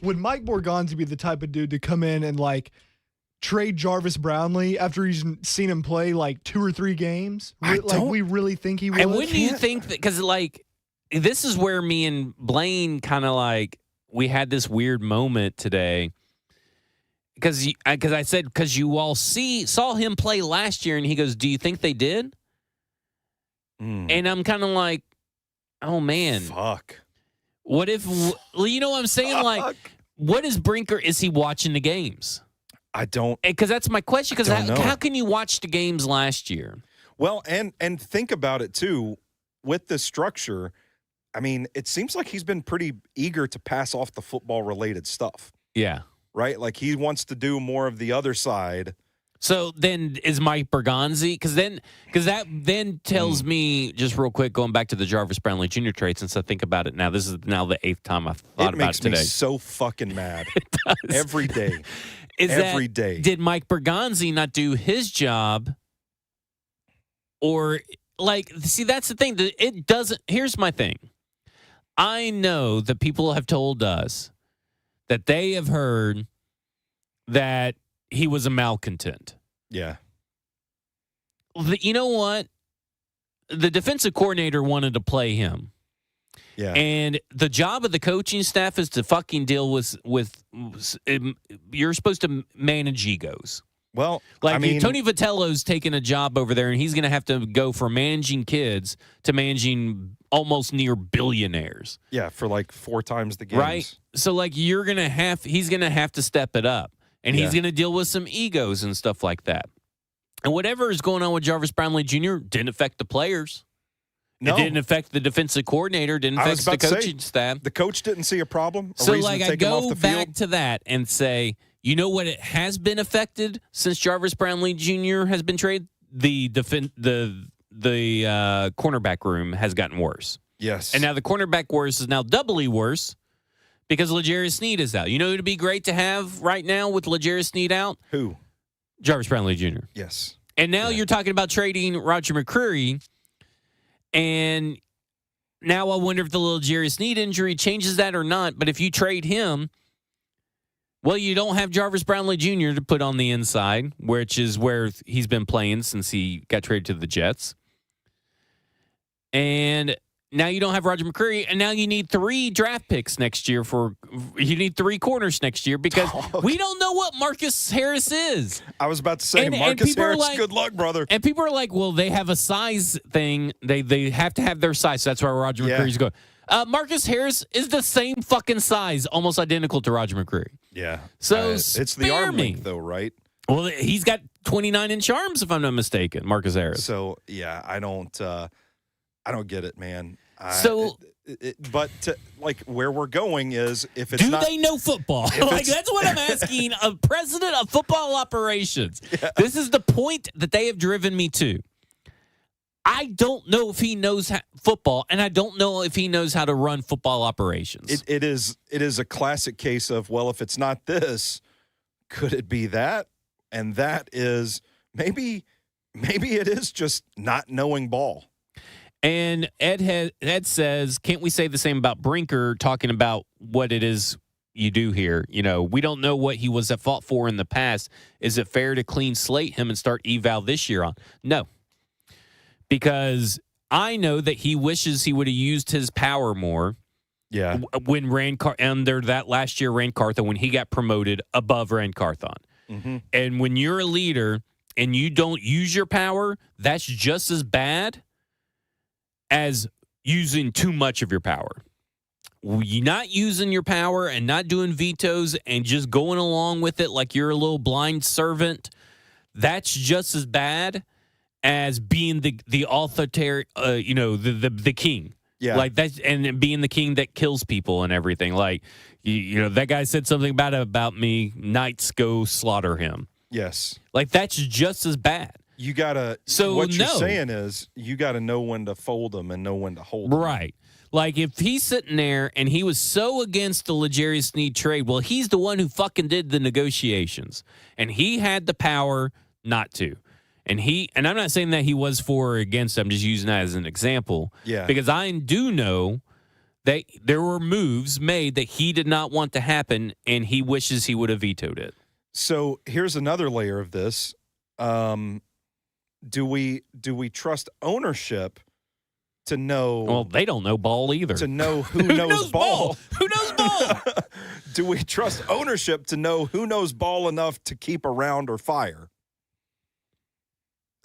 would Mike Bergonzi be the type of dude to come in and, trade Jarvis Brownlee after he's seen him play, 2 or 3 games? We really think he would? And wouldn't you think that, because, this is where me and Blaine kind of, we had this weird moment today. Because I said, because you all saw him play last year, and he goes, do you think they did? And I'm kind of like, oh, man. Fuck. What if, you know what I'm saying? What is Brinker? Is he watching the games? I don't. Because that's my question. Because how can you watch the games last year? Well, and think about it, too. With the structure, I mean, it seems like he's been pretty eager to pass off the football-related stuff. Yeah. Right? Like, he wants to do more of the other side. So then is Mike Bergonzi? Because that then tells me, just real quick, going back to the Jarvis Brownlee Jr. trade, since I think about it now, this is now the 8th time I've thought about it today. It makes me so fucking mad. Every day. Every day. Did Mike Bergonzi not do his job? Or, see, that's the thing. It doesn't. Here's my thing. I know that people have told us that they have heard that he was a malcontent. Yeah. You know what? The defensive coordinator wanted to play him. Yeah. And the job of the coaching staff is to fucking deal with you're supposed to manage egos. Well, I mean, Tony Vitello's taking a job over there, and he's going to have to go from managing kids to managing almost near billionaires. Yeah, for 4 times the games. Right? So, he's going to have to step it up, and he's going to deal with some egos and stuff like that. And whatever is going on with Jarvis Brownlee Jr. didn't affect the players. No. It didn't affect the defensive coordinator, didn't affect the coaching staff. The coach didn't see a problem. I go back to that and say, you know what? It has been affected since Jarvis Brownlee Jr. has been traded. The cornerback room has gotten worse. Yes, and now the cornerback worse is now doubly worse because L'Jarius Sneed is out. You know who'd be great to have right now with L'Jarius Sneed out? Who? Jarvis Brownlee Jr. Yes. And now you're talking about trading Roger McCreary. And now I wonder if the L'Jarius Sneed injury changes that or not. But if you trade him, well, you don't have Jarvis Brownlee Jr. to put on the inside, which is where he's been playing since he got traded to the Jets. And now you don't have Roger McCreary, and now you need 3 draft picks next year you need 3 corners next year because we don't know what Marcus Harris is. I was about to say, Marcus Harris, good luck, brother. And people are like, well, they have a size thing. They have to have their size. So that's why Roger McCreary's going. Marcus Harris is the same fucking size, almost identical to Roger McCreary. Yeah. So it's the arm length, though, right? Well, he's got 29-inch arms, if I'm not mistaken, Marcus Harris. So, yeah, I don't get it, man. But where we're going is if it's do they know football? That's what I'm asking a president of football operations. Yeah. This is the point that they have driven me to. I don't know if he knows football, and I don't know if he knows how to run football operations. It is a classic case of, well, if it's not this, could it be that? And that is maybe it is just not knowing ball. And Ed says, can't we say the same about Brinker, talking about what it is you do here? You know, we don't know what he was at fault for in the past. Is it fair to clean slate him and start eval this year on? No. Because I know that he wishes he would have used his power more. Yeah. When under that last year, Rand Carthon, when he got promoted above Rand Carthon. Mm-hmm. And when you're a leader and you don't use your power, that's just as bad as using too much of your power. You're not using your power and not doing vetoes and just going along with it like you're a little blind servant. That's just as bad as being the authoritarian, the king. Yeah. Like that's, and being the king that kills people and everything. Like, that guy said something about me. Knights go slaughter him. Yes. Like that's just as bad. You gotta. So what you're saying is you gotta know when to fold them and know when to hold them. Right. Like if he's sitting there and he was so against the L'Jarius Sneed trade, well, he's the one who fucking did the negotiations, and he had the power not to. And I'm not saying that he was for or against. I'm just using that as an example. Yeah. Because I do know that there were moves made that he did not want to happen, and he wishes he would have vetoed it. So here's another layer of this. Do we trust ownership to know? Well, they don't know ball either. To know who knows ball. Who knows ball? Do we trust ownership to know who knows ball enough to keep around or fire?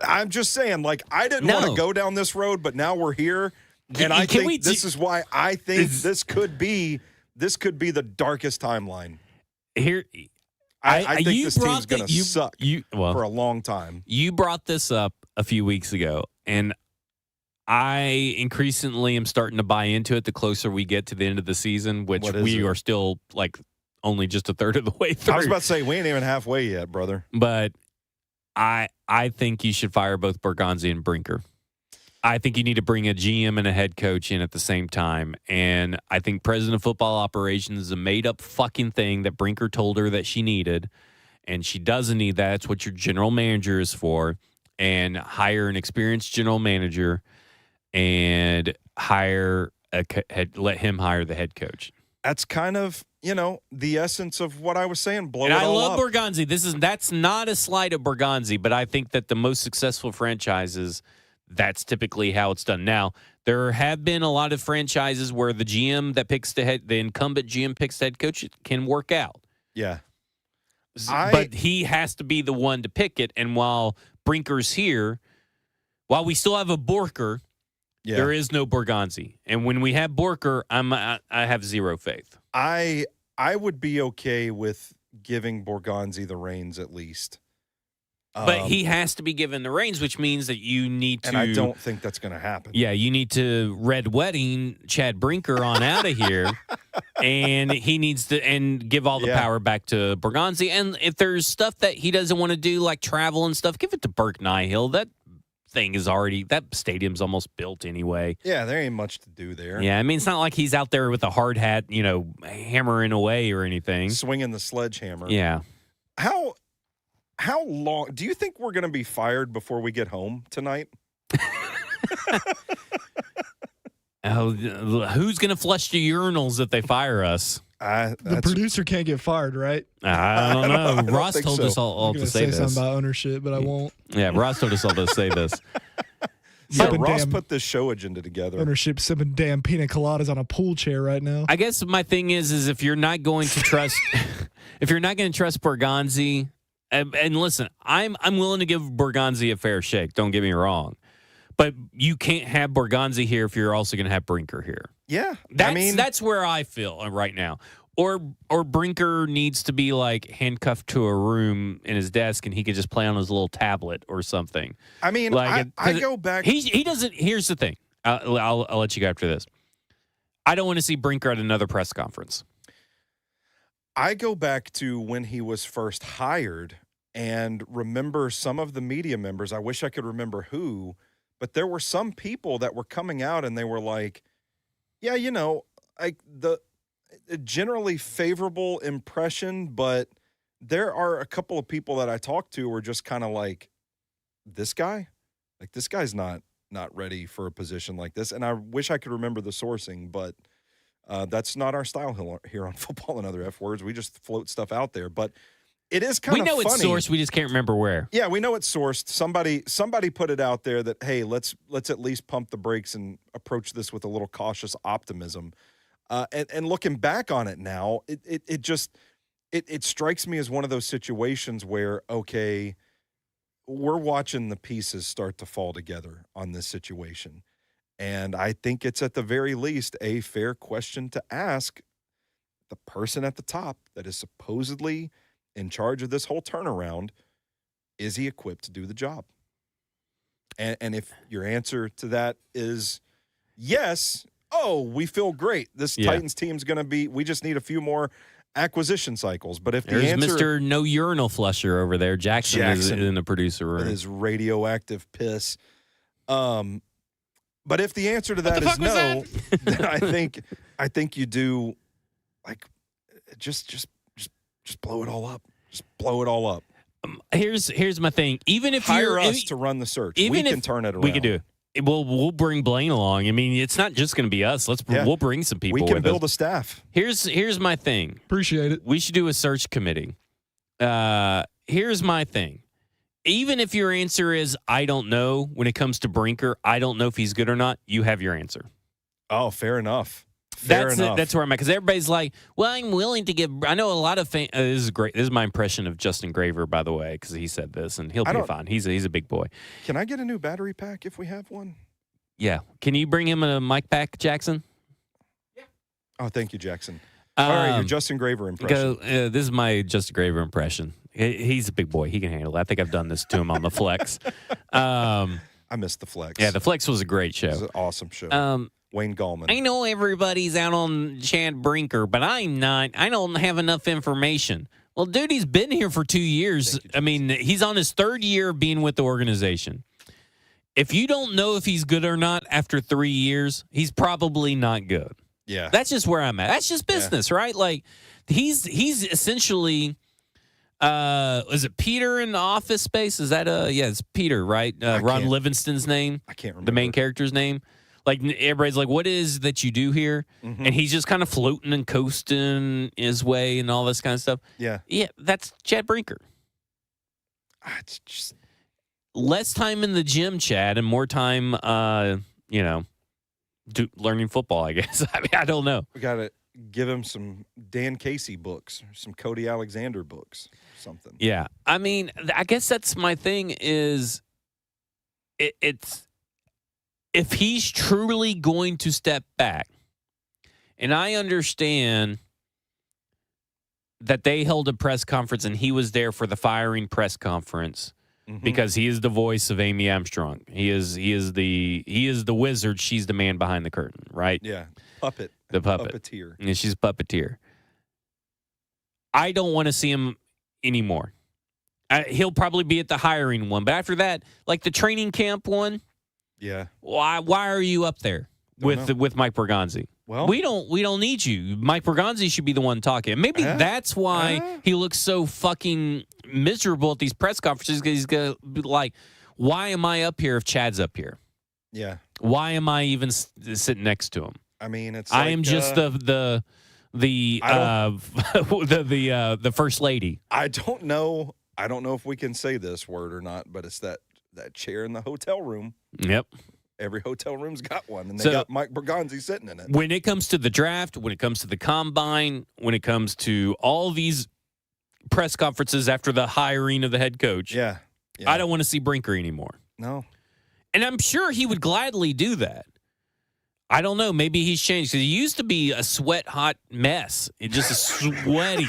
I'm just saying, I didn't want to go down this road, but now we're here, and I think this is why I think this could be the darkest timeline. Here. I think this team's going to suck for a long time. You brought this up a few weeks ago, and I increasingly am starting to buy into it the closer we get to the end of the season, which we are still only just a third of the way through. I was about to say, we ain't even halfway yet, brother. But I think you should fire both Borgonzi and Brinker. I think you need to bring a GM and a head coach in at the same time. And I think president of football operations is a made-up fucking thing that Brinker told her that she needed. And she doesn't need that. It's what your general manager is for. And hire an experienced general manager and let him hire the head coach. That's kind of, the essence of what I was saying. Blow and it all up. I love Borgonzi. That's not a slight of Borgonzi, but I think that the most successful franchises, that's typically how it's done. Now, there have been a lot of franchises where the GM that picks the incumbent GM picks the head coach. It can work out. Yeah. But he has to be the one to pick it. And while Brinker's here, while we still have a Borker, there is no Borgonzi. And when we have Borker, I have zero faith. I would be okay with giving Borgonzi the reins at least. But he has to be given the reins, which means that you need to. And I don't think that's going to happen. Yeah, you need to red wedding Chad Brinker on out of here, and he needs to give all the power back to Borgonzi. And if there's stuff that he doesn't want to do, like travel and stuff, give it to Burke Nihill. That stadium's almost built anyway. Yeah, there ain't much to do there. Yeah, I mean, it's not like he's out there with a hard hat, hammering away or anything. Swinging the sledgehammer. Yeah. How long do you think we're going to be fired before we get home tonight? Who's going to flush the urinals if they fire us? The producer can't get fired, right? I don't know. Ross told us all to say this. Something about ownership, but I won't. Yeah, Ross told us all to say this. Yeah, Ross put this show agenda together. Ownership sipping damn pina coladas on a pool chair right now. I guess my thing is if you're not going to trust, if you're not going to trust Borgonzi, and listen, I'm willing to give Borgonzi a fair shake. Don't get me wrong, but you can't have Borgonzi here if you're also going to have Brinker here. Yeah, that's where I feel right now. Or Brinker needs to be like handcuffed to a room in his desk, and he could just play on his little tablet or something. I mean, I go back. He doesn't. Here's the thing. I'll let you go after this. I don't want to see Brinker at another press conference. I go back to when he was first hired and remember some of the media members. I wish I could remember who, but there were some people that were coming out and they were like, "Yeah, like a generally favorable impression, but there are a couple of people that I talked to were just kind of like, this guy's not ready for a position like this." And I wish I could remember the sourcing, but that's not our style here on Football and Other F Words. We just float stuff out there, but it is kind of funny. We know it's sourced, we just can't remember where. Yeah, we know it's sourced. Somebody put it out there that, hey, let's at least pump the brakes and approach this with a little cautious optimism. And looking back on it now, it strikes me as one of those situations where, okay, we're watching the pieces start to fall together on this situation. And I think it's at the very least a fair question to ask the person at the top that is supposedly in charge of this whole turnaround. Is he equipped to do the job? And if your answer to that is yes, we feel great. This Titans team's going to be, we just need a few more acquisition cycles. But if there's Mr. No Urinal Flusher over there, Jackson is in the producer room. His radioactive piss. But if the answer to that is no, then I think you do, like, just blow it all up. Just blow it all up. Here's my thing. Even if hire us to run the search, we can turn it around. We can do it. We'll bring Blaine along. I mean, it's not just going to be us. We'll bring some people. We can build a staff. Here's my thing. Appreciate it. We should do a search committee. Here's my thing. Even if your answer is I don't know when it comes to Brinker, I don't know if he's good or not, you have your answer. Oh, fair enough. That's where I'm at. Because everybody's like, well, I'm willing to give. I know a lot of fans. This is great. This is my impression of Justin Graver, by the way, because he said this, and he'll be fine. He's a big boy. Can I get a new battery pack if we have one? Yeah. Can you bring him a mic pack, Jackson? Yeah. Oh, thank you, Jackson. All right, your Justin Graver impression. This is my Justin Graver impression. He's a big boy. He can handle it. I think I've done this to him on the Flex. I missed the Flex. Yeah, the Flex was a great show. It was an awesome show. Wayne Gallman. I know everybody's out on Chad Brinker, but I'm not. I don't have enough information. Well, dude, he's been here for 2 years. I mean, he's on his third year of being with the organization. If you don't know if he's good or not after 3 years, he's probably not good. Yeah. That's just where I'm at. That's just business, right? Like, he's essentially... is it Peter in the Office Space? Is that it's Peter, right? Ron Livingston's name. I can't remember the main character's name. Like, everybody's like, "What is that you do here?" Mm-hmm. And he's just kind of floating and coasting his way and all this kind of stuff. Yeah, that's Chad Brinker. It's just less time in the gym, Chad, and more time, learning football. I guess. I mean, I don't know. We gotta give him some Dan Casey books, or some Cody Alexander books, something. Yeah, I mean, I guess that's my thing. Is it's if he's truly going to step back, and I understand that they held a press conference and he was there for the firing press conference because he is the voice of Amy Armstrong. He is the wizard. She's the man behind the curtain, right? Yeah, the puppet, puppeteer. And she's a puppeteer. I don't want to see him anymore. He'll probably be at the hiring one, but after that, like the training camp one. Yeah. Why are you up there with Mike Borgonzi? Well, we don't need you. Mike Borgonzi should be the one talking. Maybe that's why he looks so fucking miserable at these press conferences. Because he's gonna be like, why am I up here if Chad's up here? Yeah. Why am I even sitting next to him? I mean, it's. I am just the first lady. I don't know. I don't know if we can say this word or not, but it's that chair in the hotel room. Yep. Every hotel room's got one, and they got Mike Bergonzi sitting in it. When it comes to the draft, when it comes to the combine, when it comes to all these press conferences after the hiring of the head coach, I don't want to see Brinker anymore. No. And I'm sure he would gladly do that. I don't know. Maybe he's changed because he used to be a sweat-hot mess. Just a sweaty.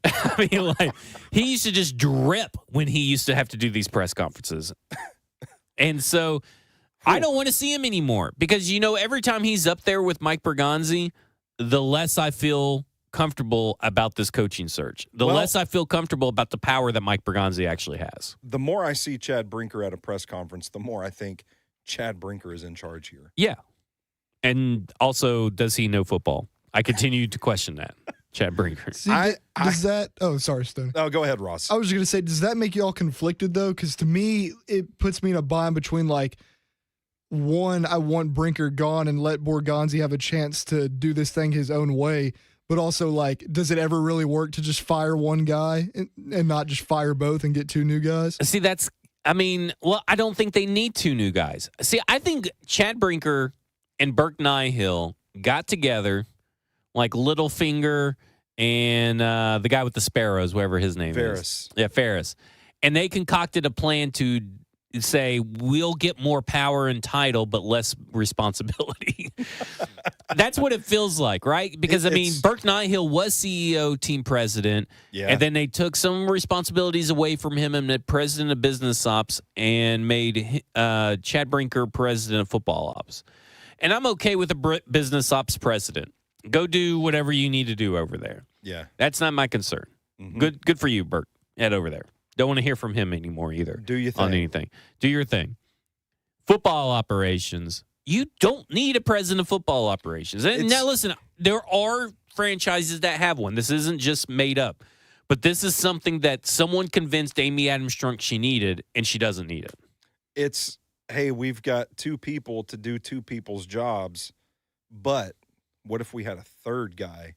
I mean, like, he used to just drip when he used to have to do these press conferences. And so I don't want to see him anymore because, every time he's up there with Mike Bergonzi, the less I feel comfortable about this coaching search. The less I feel comfortable about the power that Mike Bergonzi actually has. The more I see Chad Brinker at a press conference, the more I think Chad Brinker is in charge here. Yeah. And also, does he know football? I continue to question that, Chad Brinker. See, does that? Oh, sorry, Stone. Oh, go ahead, Ross. I was just going to say, does that make you all conflicted, though? Because to me, it puts me in a bind between, like, one, I want Brinker gone and let Borgonzi have a chance to do this thing his own way. But also, like, does it ever really work to just fire one guy and not just fire both and get two new guys? See, I don't think they need two new guys. See, I think Chad Brinker and Burke Nihill got together, like Littlefinger and the guy with the sparrows, whatever his name is. Yeah, Ferris. And they concocted a plan to say, we'll get more power and title, but less responsibility. That's what it feels like, right? Because, Burke Nihill was CEO, team president, and then they took some responsibilities away from him and made president of business ops and made Chad Brinker president of football ops. And I'm okay with a business ops president. Go do whatever you need to do over there. Yeah. That's not my concern. Mm-hmm. Good for you, Burke. Head over there. Don't want to hear from him anymore either. Do your thing. On anything. Do your thing. Football operations. You don't need a president of football operations. And now listen, there are franchises that have one. This isn't just made up. But this is something that someone convinced Amy Adams Strunk she needed, and she doesn't need it. It's, hey, we've got two people to do two people's jobs, but what if we had a third guy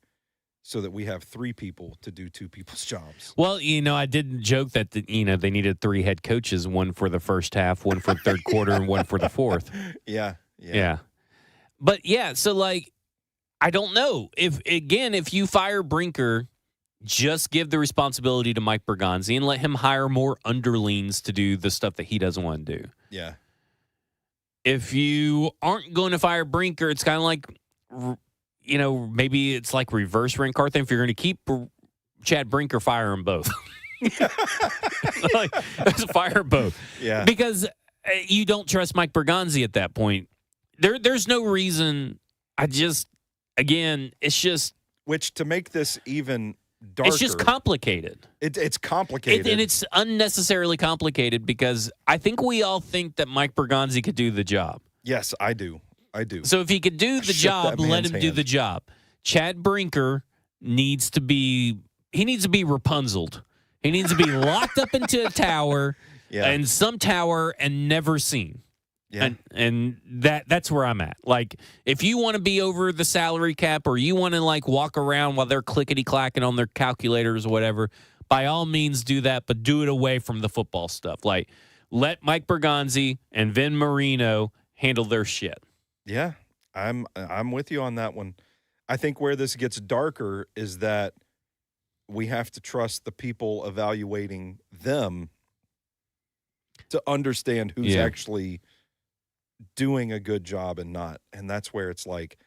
so that we have three people to do two people's jobs? Well, I did joke that, they needed three head coaches, one for the first half, one for the third quarter, and one for the fourth. Yeah. But, so, like, I don't know. If you fire Brinker, just give the responsibility to Mike Bergonzi and let him hire more underlings to do the stuff that he doesn't want to do. Yeah. If you aren't going to fire Brinker, it's kind of like, maybe it's like reverse Ren Carthon. If you're going to keep Chad Brinker, fire them both. Fire both. Yeah. Because you don't trust Mike Bergonzi at that point. There's no reason. It's just. Which, to make this even darker. It's just complicated. It's complicated. And it's unnecessarily complicated because I think we all think that Mike Bergonzi could do the job. Yes, I do. So if he could do the job, let him do the job. Chad Brinker needs to be Rapunzeled. He needs to be locked up into a tower and some tower and never seen. Yeah. And that's where I'm at. Like, if you want to be over the salary cap or you want to, like, walk around while they're clickety-clacking on their calculators or whatever, by all means do that, but do it away from the football stuff. Like, let Mike Bergonzi and Vin Marino handle their shit. Yeah, I'm with you on that one. I think where this gets darker is that we have to trust the people evaluating them to understand who's actually doing a good job and not. And that's where it's like,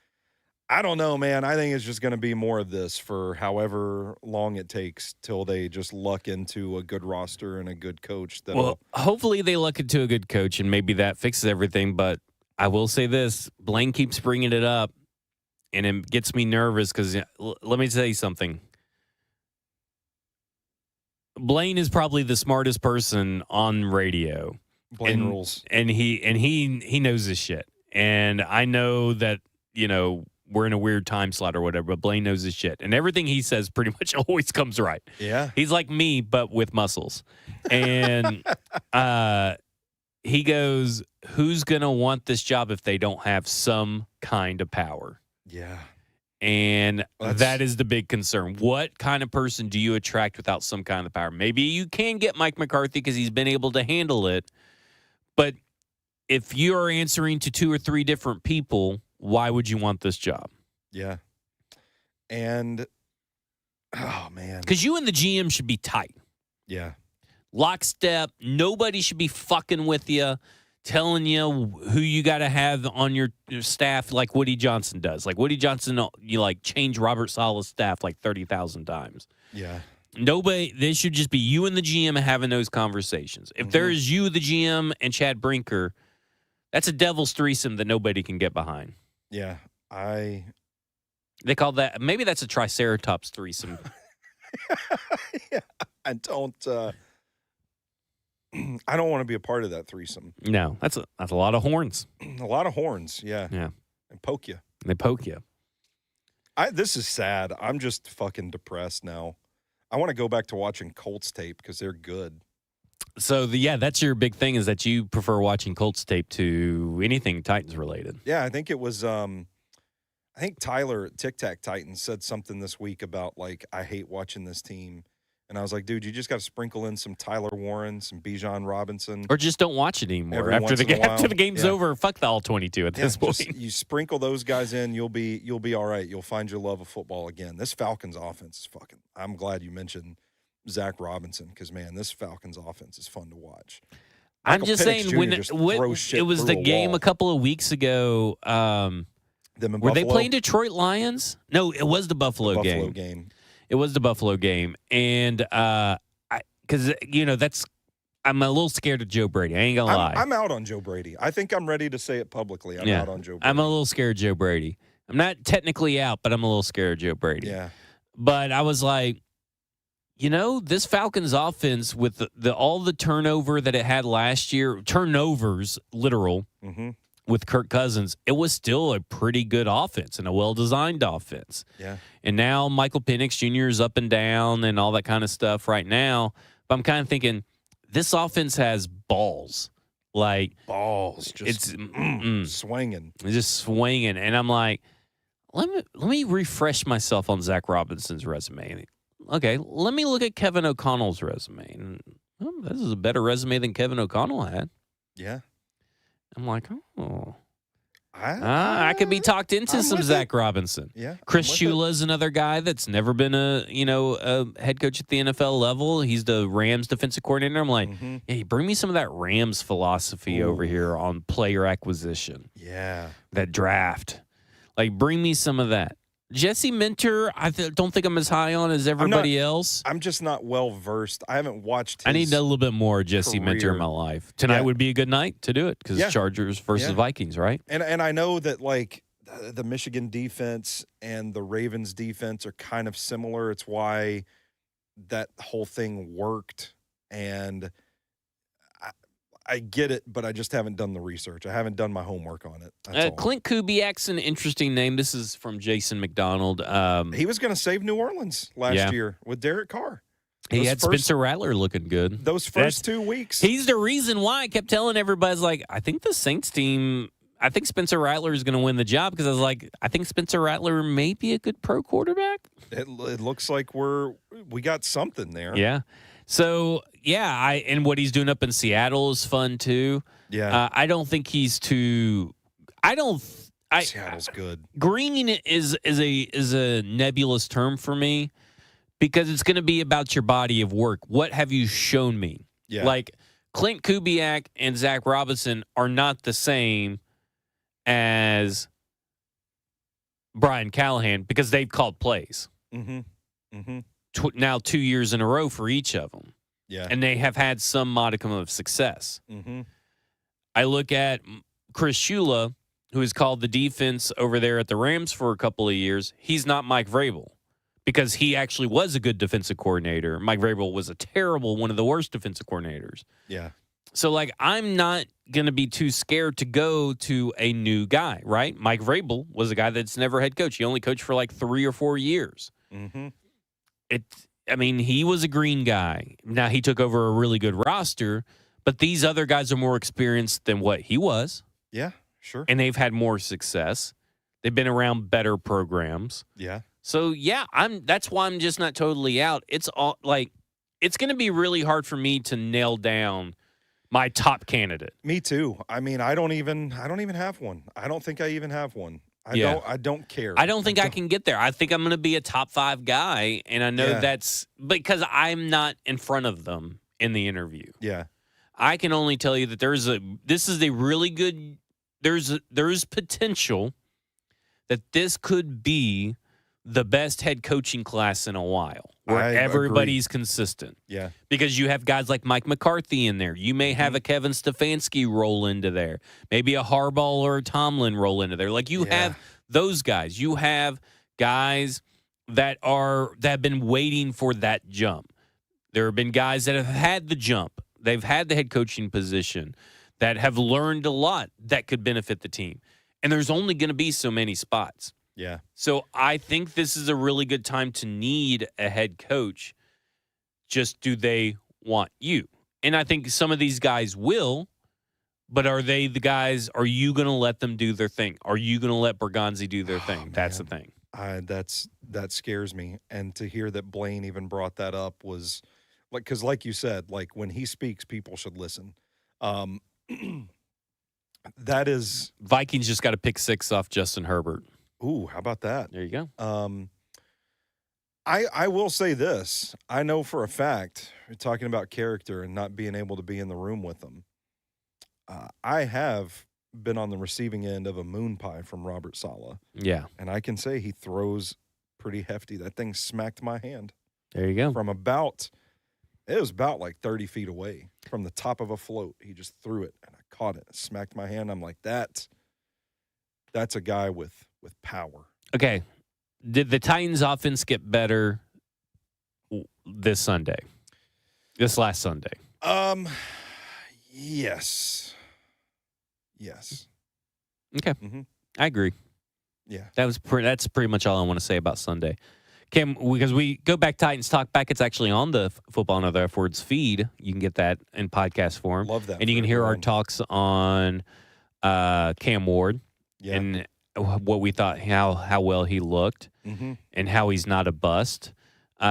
I don't know, man. I think it's just going to be more of this for however long it takes till they just luck into a good roster and a good coach. Well, hopefully they luck into a good coach and maybe that fixes everything. But I will say this, Blaine keeps bringing it up and it gets me nervous because let me tell you something. Blaine is probably the smartest person on radio. Blaine rules. And he knows this shit. And I know that, we're in a weird time slot or whatever, but Blaine knows his shit. And everything he says pretty much always comes right. Yeah. He's like me, but with muscles. And he goes, who's going to want this job if they don't have some kind of power? Yeah. And that is the big concern. What kind of person do you attract without some kind of power? Maybe you can get Mike McCarthy because he's been able to handle it. But if you are answering to 2 or 3 different people, why would you want this job? Yeah. And, oh, man. Because you and the GM should be tight. Yeah. Lockstep. Nobody should be fucking with you, telling you who you got to have on your staff like Woody Johnson does. Like Woody Johnson, you like change Robert Saleh's staff like 30,000 times. Yeah. Nobody, they should just be you and the GM having those conversations. If there is you, the GM, and Chad Brinker, that's a devil's threesome that nobody can get behind. Yeah. They call that, maybe that's a Triceratops threesome. Yeah. I don't want to be a part of that threesome. No, that's a lot of horns. A lot of horns, yeah. Yeah. And poke you. They poke you. This is sad. I'm just fucking depressed now. I want to go back to watching Colts tape because they're good. So, that's your big thing is that you prefer watching Colts tape to anything Titans related. Yeah, I think it was I think Tyler at Tic Tac Titans said something this week about, like, I hate watching this team. And I was like, dude, you just got to sprinkle in some Tyler Warren, some Bijan Robinson. Or just don't watch it anymore. After the game's over, fuck the all 22 at this point. You sprinkle those guys in, you'll be all right. You'll find your love of football again. This Falcons offense is fucking – I'm glad you mentioned Zach Robinson because, man, this Falcons offense is fun to watch. I'm just saying when it was the game a couple of weeks ago were they playing Detroit Lions? No, it was the Buffalo game. It was the Buffalo game, and because I'm a little scared of Joe Brady. I ain't gonna lie. I'm out on Joe Brady. I think I'm ready to say it publicly. I'm out on Joe Brady. I'm a little scared of Joe Brady. I'm not technically out, but I'm a little scared of Joe Brady. Yeah. But I was like, this Falcons offense with all the turnover that it had last year, turnovers, literal. Mm-hmm. With Kirk Cousins, it was still a pretty good offense and a well-designed offense. Yeah. And now Michael Penix Jr. is up and down and all that kind of stuff right now. But I'm kind of thinking this offense has balls. Like balls. Just swinging. It's just swinging. And I'm like, let me refresh myself on Zach Robinson's resume. Okay, let me look at Kevin O'Connell's resume. And, this is a better resume than Kevin O'Connell had. Yeah. I'm like, I could be talked into some Zach Robinson. Yeah, Chris Shula is another guy that's never been a head coach at the NFL level. He's the Rams defensive coordinator. I'm like, hey, bring me some of that Rams philosophy over here on player acquisition. Yeah, that draft. Like, bring me some of that. Jesse Minter, I don't think I'm as high on as everybody else. I'm just not well versed. I haven't watched his I need a little bit more Jesse Minter in my life. Tonight would be a good night to do it because Chargers versus Vikings, right? And I know that, like, the Michigan defense and the Ravens defense are kind of similar. It's why that whole thing worked. And I get it, but I just haven't done the research. I haven't done my homework on it. Clint Kubiak's an interesting name. This is from Jason McDonald. He was going to save New Orleans last year with Derek Carr. He had Spencer Rattler looking good. Those first 2 weeks. He's the reason why I kept telling everybody, like, I think the Saints team, I think Spencer Rattler is going to win the job because I was like, I think Spencer Rattler may be a good pro quarterback. It looks like we got something there. Yeah. So, and what he's doing up in Seattle is fun too. Yeah. I don't think he's too. Seattle's good. Green is a nebulous term for me because it's going to be about your body of work. What have you shown me? Yeah. Like Clint Kubiak and Zach Robinson are not the same as Brian Callahan because they've called plays. Mm-hmm. Mm-hmm. Now 2 years in a row for each of them. Yeah. And they have had some modicum of success. Mm-hmm. I look at Chris Shula, who has called the defense over there at the Rams for a couple of years. He's not Mike Vrabel because he actually was a good defensive coordinator. Mike Vrabel was one of the worst defensive coordinators. Yeah. So, like, I'm not going to be too scared to go to a new guy, right? Mike Vrabel was a guy that's never head coach. He only coached for like 3 or 4 years. Mm-hmm. He was a green guy. Now he took over a really good roster, but these other guys are more experienced than what he was. Yeah, sure. And they've had more success. They've been around better programs. Yeah. So that's why I'm just not totally out. It's all like it's going to be really hard for me to nail down my top candidate. Me too. I mean, I don't even have one. I don't think I even have one. I don't care. I don't think I can get there. I think I'm going to be a top 5 guy, and I know that's because I'm not in front of them in the interview. Yeah. I can only tell you that this is a really good there's potential that this could be the best head coaching class in a while where everybody's consistent. Yeah. Because you have guys like Mike McCarthy in there. You may have a Kevin Stefanski roll into there. Maybe a Harbaugh or a Tomlin roll into there. Like you have those guys. You have guys that have been waiting for that jump. There have been guys that have had the jump. They've had the head coaching position that have learned a lot that could benefit the team. And there's only going to be so many spots. Yeah. So I think this is a really good time to need a head coach. Just do they want you? And I think some of these guys will, but are they the guys, are you going to let them do their thing? Are you going to let Borgonzi do their thing? That's the thing. That scares me. And to hear that Blaine even brought that up was like, because like you said, like when he speaks, people should listen. That is Vikings just got to pick 6 off Justin Herbert. Ooh, how about that? There you go. I will say this. I know for a fact, you're talking about character and not being able to be in the room with them. I have been on the receiving end of a moon pie from Robert Saleh. Yeah. And I can say he throws pretty hefty. That thing smacked my hand. There you go. It was about like 30 feet away from the top of a float. He just threw it, and I caught it. It smacked my hand. I'm like, that's a guy with power. Okay. Did the Titans offense get better this last Sunday? Yes. Okay. Mm-hmm. I agree. Yeah. That's pretty much all I want to say about Sunday. Cam, because we go back Titans Talk Back, it's actually on the Football and Other F Words feed. You can get that in podcast form. Love that. And you can hear our talks on Cam Ward and what we thought, how well he looked, and how he's not a bust.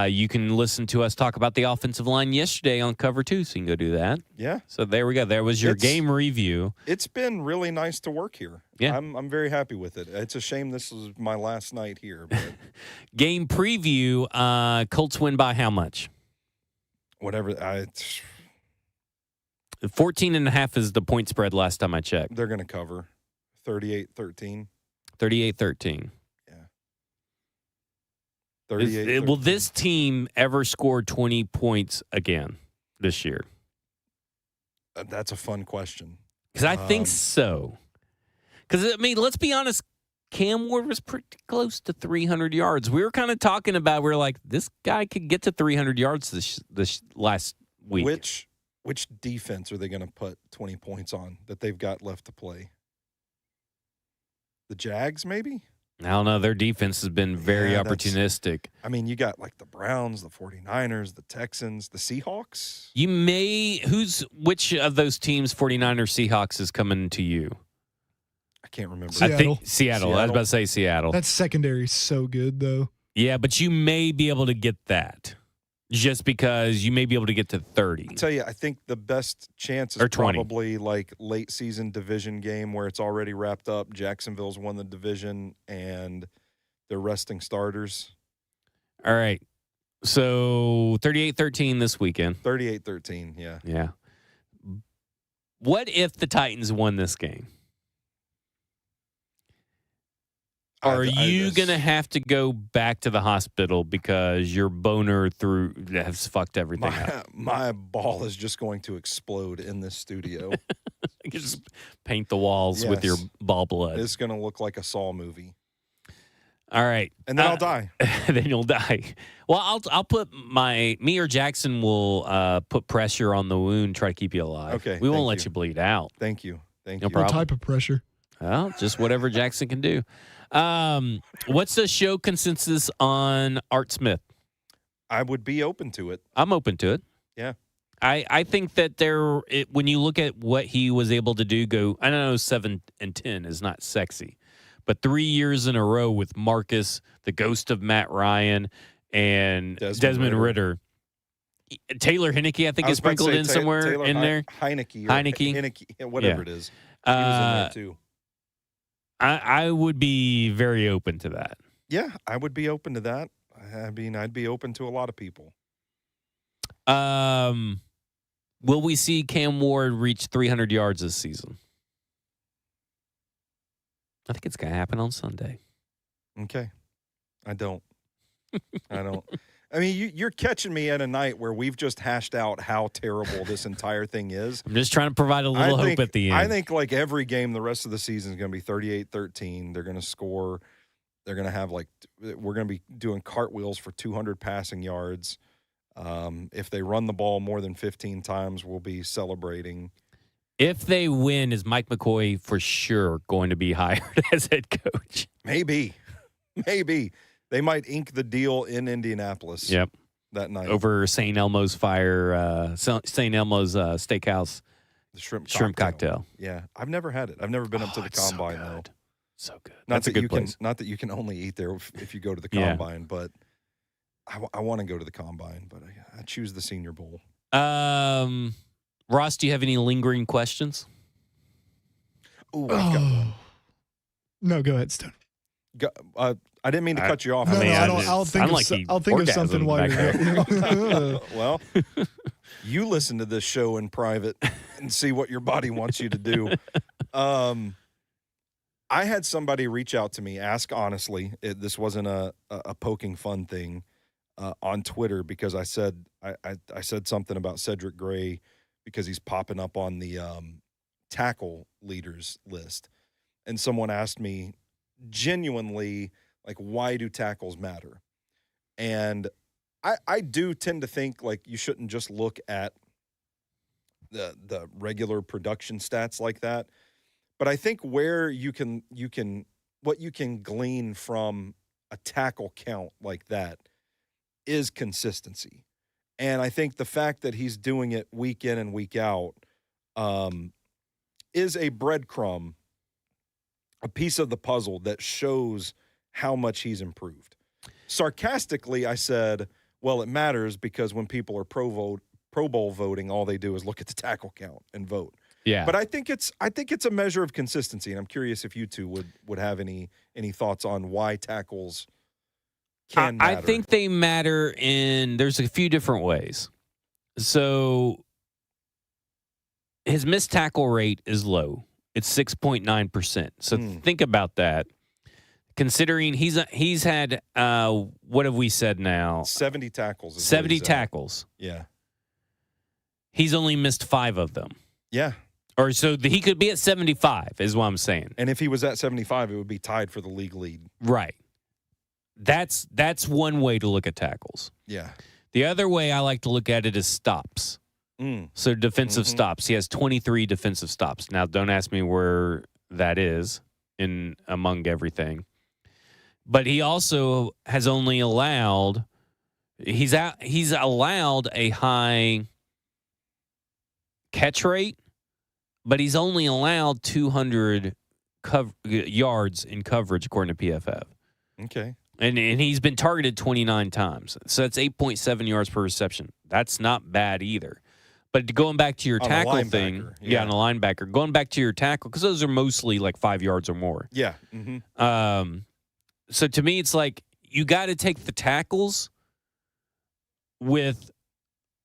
You can listen to us talk about the offensive line yesterday on Cover 2, so you can go do that. Yeah. So there we go. There was your game review. It's been really nice to work here. Yeah. I'm very happy with it. It's a shame this was my last night here. But game preview, Colts win by how much? Whatever. 14.5 is the point spread last time I checked. They're going to cover 38-13. 38-13. Yeah. 38. Will this team ever score 20 points again this year? That's a fun question. Because I think so. Because, I mean, let's be honest, Cam Ward was pretty close to 300 yards. We were kind of talking about, we were like, this guy could get to 300 yards this last week. Which defense are they going to put 20 points on that they've got left to play? The Jags, maybe? I don't know. Their defense has been very opportunistic. I mean, you got like the Browns, the 49ers, the Texans, the Seahawks. Which of those teams, 49ers, Seahawks, is coming to you? I can't remember. Seattle. I think Seattle. I was about to say Seattle. That secondary is so good, though. Yeah, but you may be able to get that just because you may be able to get to 30. I'll tell you, I think the best chance is or 20. Probably like late season division game where it's already wrapped up. Jacksonville's won the division and they're resting starters. All right. So 38-13 this weekend. 38-13, yeah. Yeah. What if the Titans won this game? Are you going to have to go back to the hospital because your boner has fucked everything up? My ball is just going to explode in this studio. You can just paint the walls with your ball blood. It's going to look like a Saw movie. All right. And then I'll die. Then you'll die. Well, I'll put me or Jackson will put pressure on the wound, try to keep you alive. Okay. We won't let you bleed out. Thank you. No problem. What type of pressure? Well, just whatever Jackson can do. What's the show consensus on Art Smith? I would be open to it. I'm open to it. Yeah. I think that when you look at what he was able to do, I know 7-10 is not sexy, but 3 years in a row with Marcus, the ghost of Matt Ryan, and Desmond Ritter. Taylor Heinicke, I think, is sprinkled in somewhere Taylor in there. Heineke, whatever it is. He was in there too. I would be very open to that. Yeah, I would be open to that. I mean, I'd be open to a lot of people. Will we see Cam Ward reach 300 yards this season? I think it's going to happen on Sunday. Okay. I don't. I mean, you're catching me at a night where we've just hashed out how terrible this entire thing is. I'm just trying to provide a little hope at the end. I think like every game the rest of the season is going to be 38-13. They're going to score. They're going to have we're going to be doing cartwheels for 200 passing yards. If they run the ball more than 15 times, we'll be celebrating. If they win, is Mike McCoy for sure going to be hired as head coach? Maybe. They might ink the deal in Indianapolis. Yep. That night. Over St. Elmo's St. Elmo's Steakhouse. The shrimp cocktail. Yeah. I've never had it. I've never been up to the Combine, though. So good. That's a good place. Not that you can only eat there if you go to the Combine, but I want to go to the Combine, but I choose the Senior Bowl. Ross, do you have any lingering questions? Ooh, I've got one. No, go ahead, Stone. I didn't mean to cut you off. I'll think of something while you're Well, you listen to this show in private and see what your body wants you to do. I had somebody reach out to me, ask honestly. This wasn't a poking fun thing on Twitter because I said something about Cedric Gray because he's popping up on the tackle leaders list, and someone asked me genuinely, like, why do tackles matter? And I do tend to think like you shouldn't just look at the regular production stats like that. But I think where what you can glean from a tackle count like that is consistency. And I think the fact that he's doing it week in and week out is a breadcrumb, a piece of the puzzle that shows how much he's improved. Sarcastically, I said, well, it matters because when people are Pro Bowl voting, all they do is look at the tackle count and vote. Yeah. But I think it's a measure of consistency, and I'm curious if you two would have any thoughts on why tackles can matter. I think they matter there's a few different ways. So his missed tackle rate is low. It's 6.9%. So think about that. Considering he's had what have we said now? 70 tackles. 70 tackles. Yeah. He's only missed 5 of them. Yeah. Or so he could be at 75 is what I'm saying. And if he was at 75, it would be tied for the league lead. Right. That's one way to look at tackles. Yeah. The other way I like to look at it is stops. So defensive stops. He has 23 defensive stops. Now, don't ask me where that is in among everything. But he also has only allowed he's allowed a high catch rate, but he's only allowed 200 yards in coverage according to PFF. Okay. And he's been targeted 29 times. So that's 8.7 yards per reception. That's not bad either. But going back to your tackle thing, on a linebacker, going back to your tackle, because those are mostly like 5 yards or more. Yeah. Mm-hmm. So to me, it's like you got to take the tackles with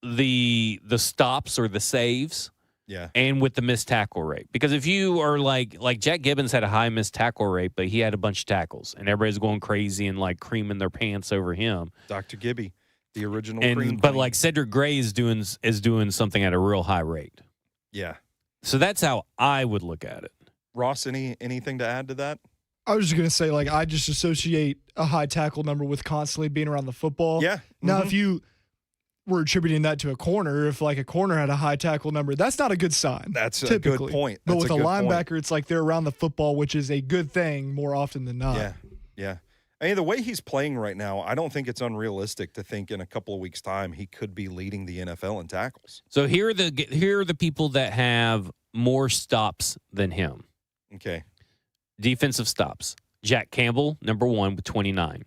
the stops or the saves, and with the missed tackle rate. Because if you are like Jack Gibbons had a high missed tackle rate, but he had a bunch of tackles, and everybody's going crazy and like creaming their pants over him. Dr. Gibby, the original cream. But like Cedric Gray is doing something at a real high rate. Yeah. So that's how I would look at it. Ross, anything to add to that? I was just going to say, like, I just associate a high tackle number with constantly being around the football. Yeah. Now, if you were attributing that to a corner, if like a corner had a high tackle number, that's not a good sign. That's typically. A good point. But with a linebacker, it's like they're around the football, which is a good thing more often than not. Yeah. I mean, the way he's playing right now, I don't think it's unrealistic to think in a couple of weeks' time he could be leading the NFL in tackles. So here are the people that have more stops than him. Okay. Defensive stops. Jack Campbell, number 1 with 29.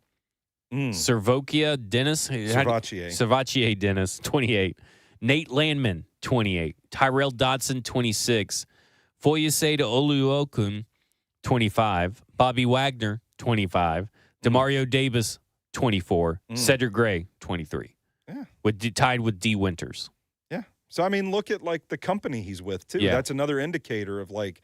Servokia Dennis. Servachier Dennis, 28. Nate Landman, 28. Tyrell Dodson, 26. Foyesade Oluokun, 25. Bobby Wagner, 25. Demario Davis, 24. Cedric Gray, 23. Yeah. Tied with D. Winters. Yeah. So, I mean, look at, like, the company he's with, too. Yeah. That's another indicator of, like,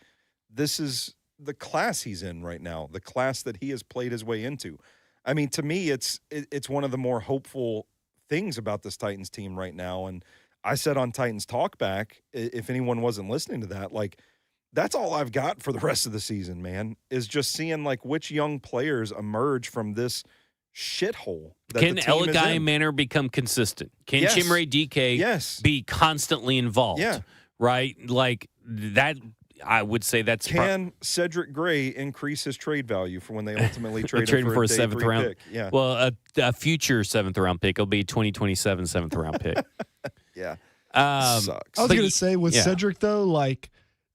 this is the class he's in right now, the class that he has played his way into. I mean, to me, it's one of the more hopeful things about this Titans team right now. And I said on Titans Talkback, if anyone wasn't listening to that, like, that's all I've got for the rest of the season, man, is just seeing, like, which young players emerge from this shithole. Can Eligay Manor become consistent? Can Chimere DK be constantly involved? Yeah. Right? Like, that, I would say that's... Can Cedric Gray increase his trade value for when they ultimately trade him for a seventh round pick? Yeah. Well, a future seventh-round pick will be 2027 seventh-round pick. Yeah. Sucks. I was going to say, with Cedric, though, like,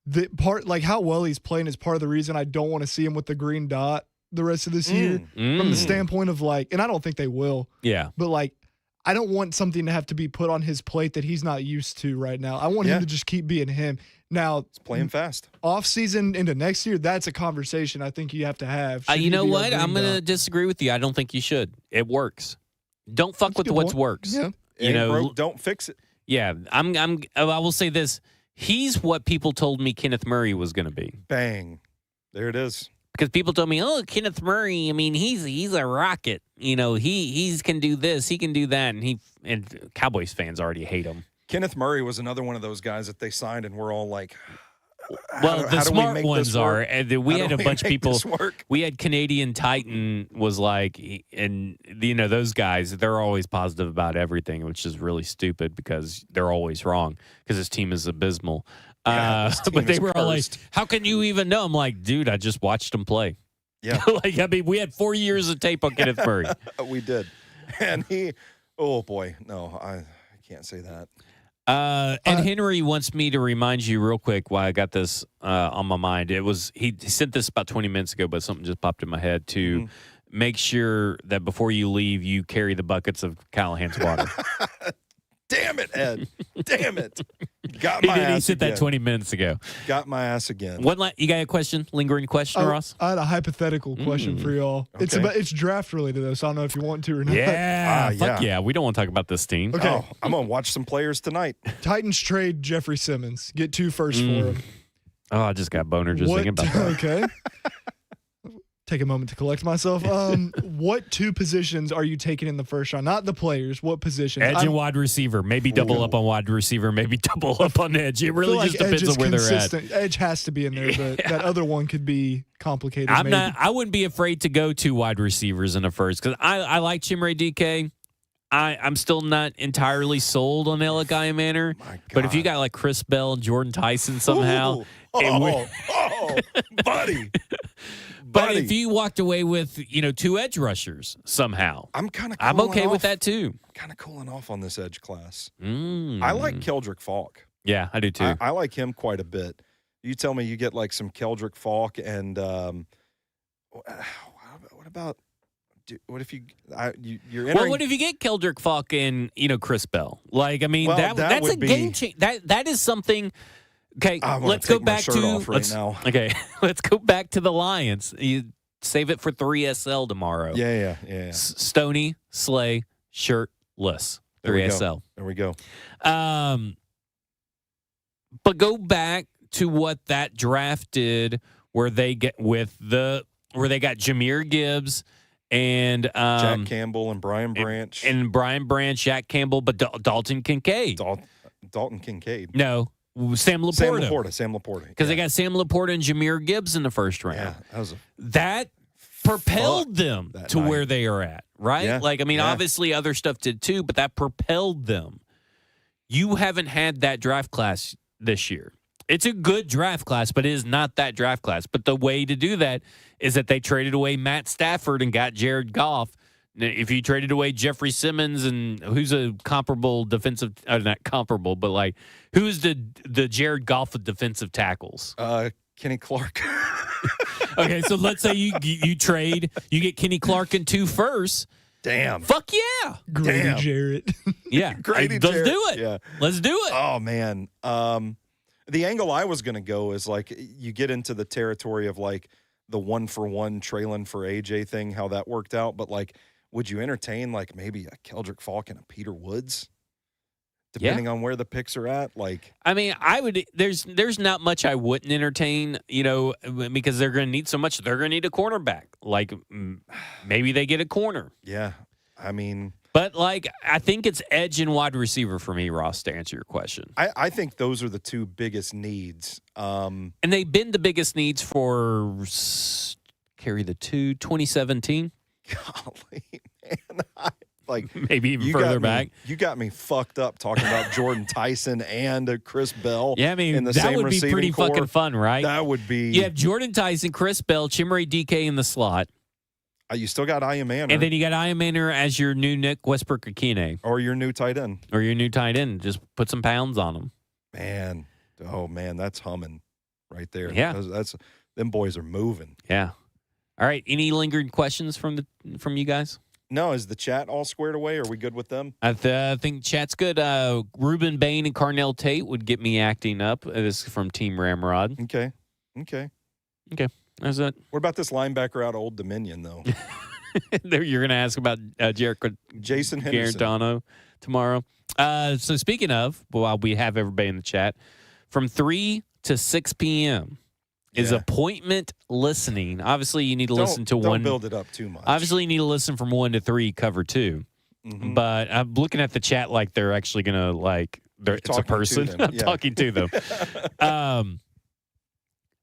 the part, like, how well he's playing is part of the reason I don't want to see him with the green dot the rest of this year, from the standpoint of, like, and I don't think they will. Yeah. But, like, I don't want something to have to be put on his plate that he's not used to right now. I want him to just keep being him. Now, it's playing fast. Off season into next year, that's a conversation I think you have to have. You know what? I'm going to disagree with you. I don't think you should. It works. Don't fuck with what works. Yeah. You know, broke, don't fix it. Yeah. I will say this. He's what people told me Kenneth Murray was going to be. Bang. There it is. Because people told me, oh, Kenneth Murray, I mean, he's a rocket. You know, he can do this, he can do that, and Cowboys fans already hate him. Kenneth Murray was another one of those guys that they signed, and we're all like, well, the smart ones are. And we had a bunch of people. We had Canadian Titan was like, and you know those guys. They're always positive about everything, which is really stupid because they're always wrong because his team is abysmal. But they were all like, how can you even know? I'm like, dude, I just watched him play. Yeah. Like, I mean, we had 4 years of tape on Kenneth Murray. We did. And oh boy, no, I can't say that. And Henry wants me to remind you real quick why I got this on my mind. He sent this about 20 minutes ago, but something just popped in my head to make sure that before you leave, you carry the buckets of Callahan's water. Damn it, Ed. Damn it. Got my ass. He said that 20 minutes ago. Got my ass again. You got a question? Lingering question, Ross? I had a hypothetical question for y'all. Okay. It's draft related, though, so I don't know if you want to or not. Fuck yeah. We don't want to talk about this team. Okay. Oh, I'm going to watch some players tonight. Titans trade Jeffrey Simmons. Get 2 firsts for him. Oh, I just got boner thinking about that. Okay. Take a moment to collect myself. What 2 positions are you taking in the first round? Not the players. What positions? Edge and wide receiver. Maybe double up on wide receiver. Maybe double up on edge. It really just depends on where they're at. Edge has to be in there, but that other one could be complicated. I wouldn't be afraid to go 2 wide receivers in the first because I like Chimere DK. I'm still not entirely sold on Eligay Manor, but if you got like Chris Bell and Jordan Tyson somehow, buddy. But if you walked away with 2 edge rushers somehow, I'm okay with that too. Kind of cooling off on this edge class. I like Keldrick Falk. Yeah, I do too. I like him quite a bit. You tell me you get like some Keldrick Falk and what about? What if you're entering? Well, what if you get Keldrick Falk and Chris Bell? Like, I mean, that's a game change. That is something. Okay, let's go back to Okay, let's go back to the Lions. You save it for 3SL tomorrow. Yeah. Stoney, Slay, shirtless. 3SL. There we go. But go back to what that draft did, where they got Jahmyr Gibbs and Jack Campbell and Brian Branch Jack Campbell, but Dalton Kincaid. Dalton Kincaid. No. Sam Laporta. Sam Laporta. Because they got Sam Laporta and Jahmyr Gibbs in the first round. Yeah, that propelled them to where they are at, right? Yeah, like, I mean, obviously other stuff did too, but that propelled them. You haven't had that draft class this year. It's a good draft class, but it is not that draft class. But the way to do that is that they traded away Matt Stafford and got Jared Goff. If you traded away Jeffrey Simmons and who's a comparable defensive, not comparable, but like who's the Jared Goff of defensive tackles? Kenny Clark. Okay, so let's say you trade, you get Kenny Clark and 2 firsts. Damn. Fuck yeah. Grady Damn. Jarrett. Yeah. Grady Let's Jarrett. do it. Yeah. Let's do it. Oh, man. The angle I was going to go is like you get into the territory of like the 1-for-1 trailing for AJ thing, how that worked out. But like, would you entertain like maybe a Keldrick Falk and a Peter Woods? Depending on where the picks are at, like I mean, I would. There's not much I wouldn't entertain, because they're going to need so much. They're going to need a cornerback. Like maybe they get a corner. Yeah, I mean, but like I think it's edge and wide receiver for me, Ross. To answer your question, I think those are the two biggest needs. And they've been the biggest needs for carry the 2017. Golly, man. Like maybe even further back. You got me fucked up talking about Jordan Tyson and Chris Bell. Yeah, I mean, in the that same would be pretty core. fucking fun, right? That would be. You have Jordan Tyson, Chris Bell, Chimere DK in the slot. You still got Ian Manor. And then you got Ian Manor as your new Nick Westbrook-Akine. Or your new tight end. Or your new tight end. Just put some pounds on them. Man. Oh, man, that's humming right there. Yeah. That's them boys are moving. Yeah. All right. Any lingering questions from you guys? No, is the chat all squared away? Are we good with them? I think chat's good. Ruben Bain and Carnell Tate would get me acting up. This is from Team Ramrod. Okay. That's it. What about this linebacker out of Old Dominion, though? You're going to ask about Jason Henderson Garantano tomorrow. So speaking of, while we have everybody in the chat, from 3 to 6 p.m. is appointment listening. Obviously, you need to listen to one. Don't build it up too much. Obviously, you need to listen from 1 to 3, cover 2. Mm-hmm. But I'm looking at the chat like they're actually going to it's a person. I'm talking to them.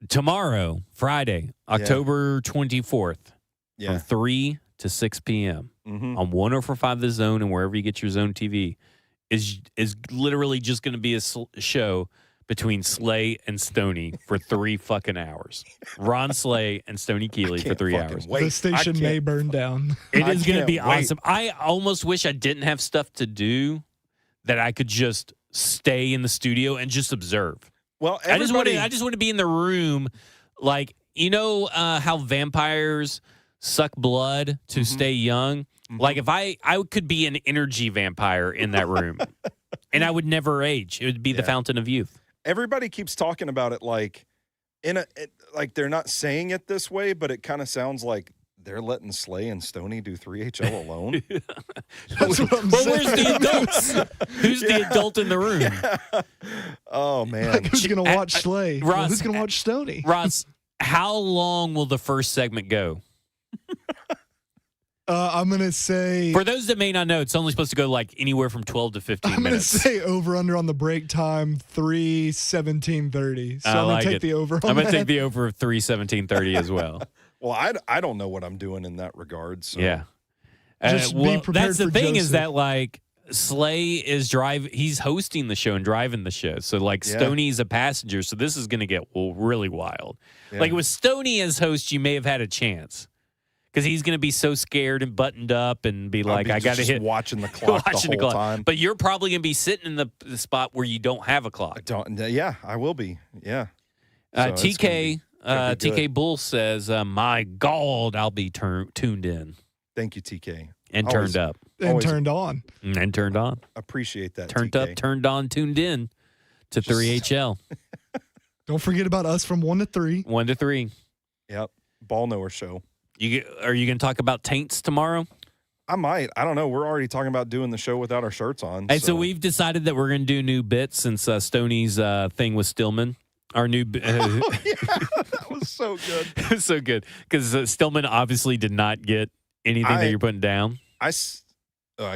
Tomorrow, Friday, October 24th, from 3 to 6 p.m. On 104.5 The Zone and wherever you get your Zone TV is literally just going to be a show between Slay and Stoney for 3 fucking hours. Ron Slay and Stoney Keeley for 3 hours. Wait. The station may burn down. It is going to be awesome. I almost wish I didn't have stuff to do, that I could just stay in the studio and just observe. Well, I just want to be in the room, like how vampires suck blood to stay young. Like if I could be an energy vampire in that room, and I would never age. It would be the fountain of youth. Everybody keeps talking about it like like they're not saying it this way, but it kind of sounds like they're letting Slay and Stoney do 3HL alone. That's what I'm saying. Where's the adults? Who's the adult in the room? Yeah. Oh, man. Like, who's going to watch Slay? Ross, who's going to watch Stoney? Ross, how long will the first segment go? I'm going to say... For those that may not know, it's only supposed to go like anywhere from 12 to 15 I'm minutes. I'm going to say over-under on the break time, 3:17:30. So I'm going to take the over on I'm going to take the over of 3:17:30 as well. Well, I don't know what I'm doing in that regard. So. Yeah. Just be prepared that's the for thing Joseph. is that like Slay is he's hosting the show and driving the show. So like Stoney's a passenger. So this is going to get really wild. Yeah. Like with Stoney as host, you may have had a chance. Because he's going to be so scared and buttoned up and be like, I got to hit. Watching the clock the whole time. But you're probably going to be sitting in the spot where you don't have a clock. I will be. Yeah. So TK Bull says, my God, I'll be tuned in. Thank you, TK. And turned up. And turned on. And turned on. Appreciate that, Turned TK. up, turned on, tuned in to 3HL. Don't forget about us from 1 to 3. 1 to 3. Yep. Ball Knower Show. Are you going to talk about taints tomorrow? I might. I don't know. We're already talking about doing the show without our shirts on. Hey, so we've decided that we're going to do new bits since Stoney's thing with Stillman. Our new that was so good. It was so good because Stillman obviously did not get anything that you're putting down. I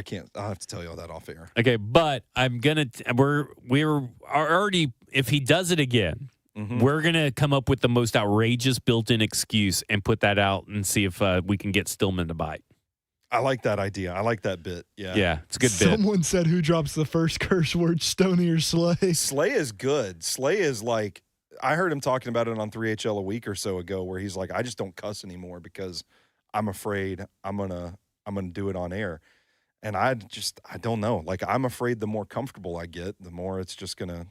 can't. I'll have to tell you all that off air. Okay, but I'm gonna. We're already. If he does it again, we're gonna come up with the most outrageous built-in excuse and put that out and see if we can get Stillman to bite. I like that idea. I like that bit. Yeah. Yeah, it's a good bit. Someone said who drops the first curse word, Stoney or Slay? Slay is good. Slay is like, I heard him talking about it on 3HL a week or so ago where he's like, I just don't cuss anymore because I'm afraid I'm gonna do it on air. And I don't know. Like, I'm afraid the more comfortable I get, the more it's just gonna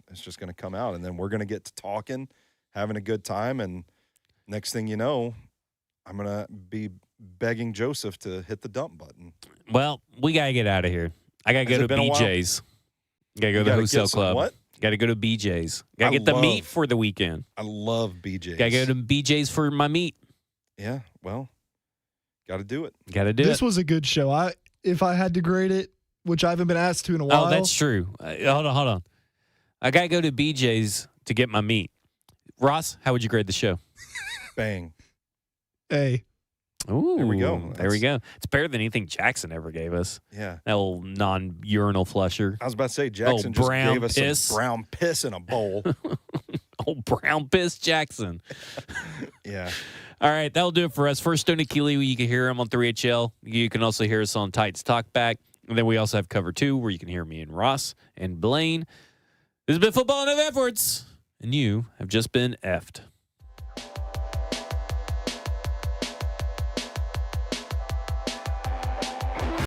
come out. And then we're gonna get to talking, having a good time, and next thing you know, I'm gonna be begging Joseph to hit the dump button. Well, we got to get out of here. I got to go to BJ's. Got to go to the Wholesale Club. What? Got to go to BJ's. Got to get the meat for the weekend. I love BJ's. Got to go to BJ's for my meat. Yeah, well, got to do it. Got to do it. This was a good show. If I had to grade it, which I haven't been asked to in a while. Oh, that's true. Hold on. I got to go to BJ's to get my meat. Ross, how would you grade the show? Bang. A. Ooh, there we go. There we go. It's better than anything Jackson ever gave us. Yeah. That old non-urinal flusher. I was about to say, Jackson just gave us some brown piss in a bowl. Old brown piss Jackson. Yeah. All right, that'll do it for us. First, Stoney Keeley, you can hear him on 3HL. You can also hear us on Titans Talkback. And then we also have Cover 2, where you can hear me and Ross and Blaine. This has been Football and F-Words, and you have just been effed.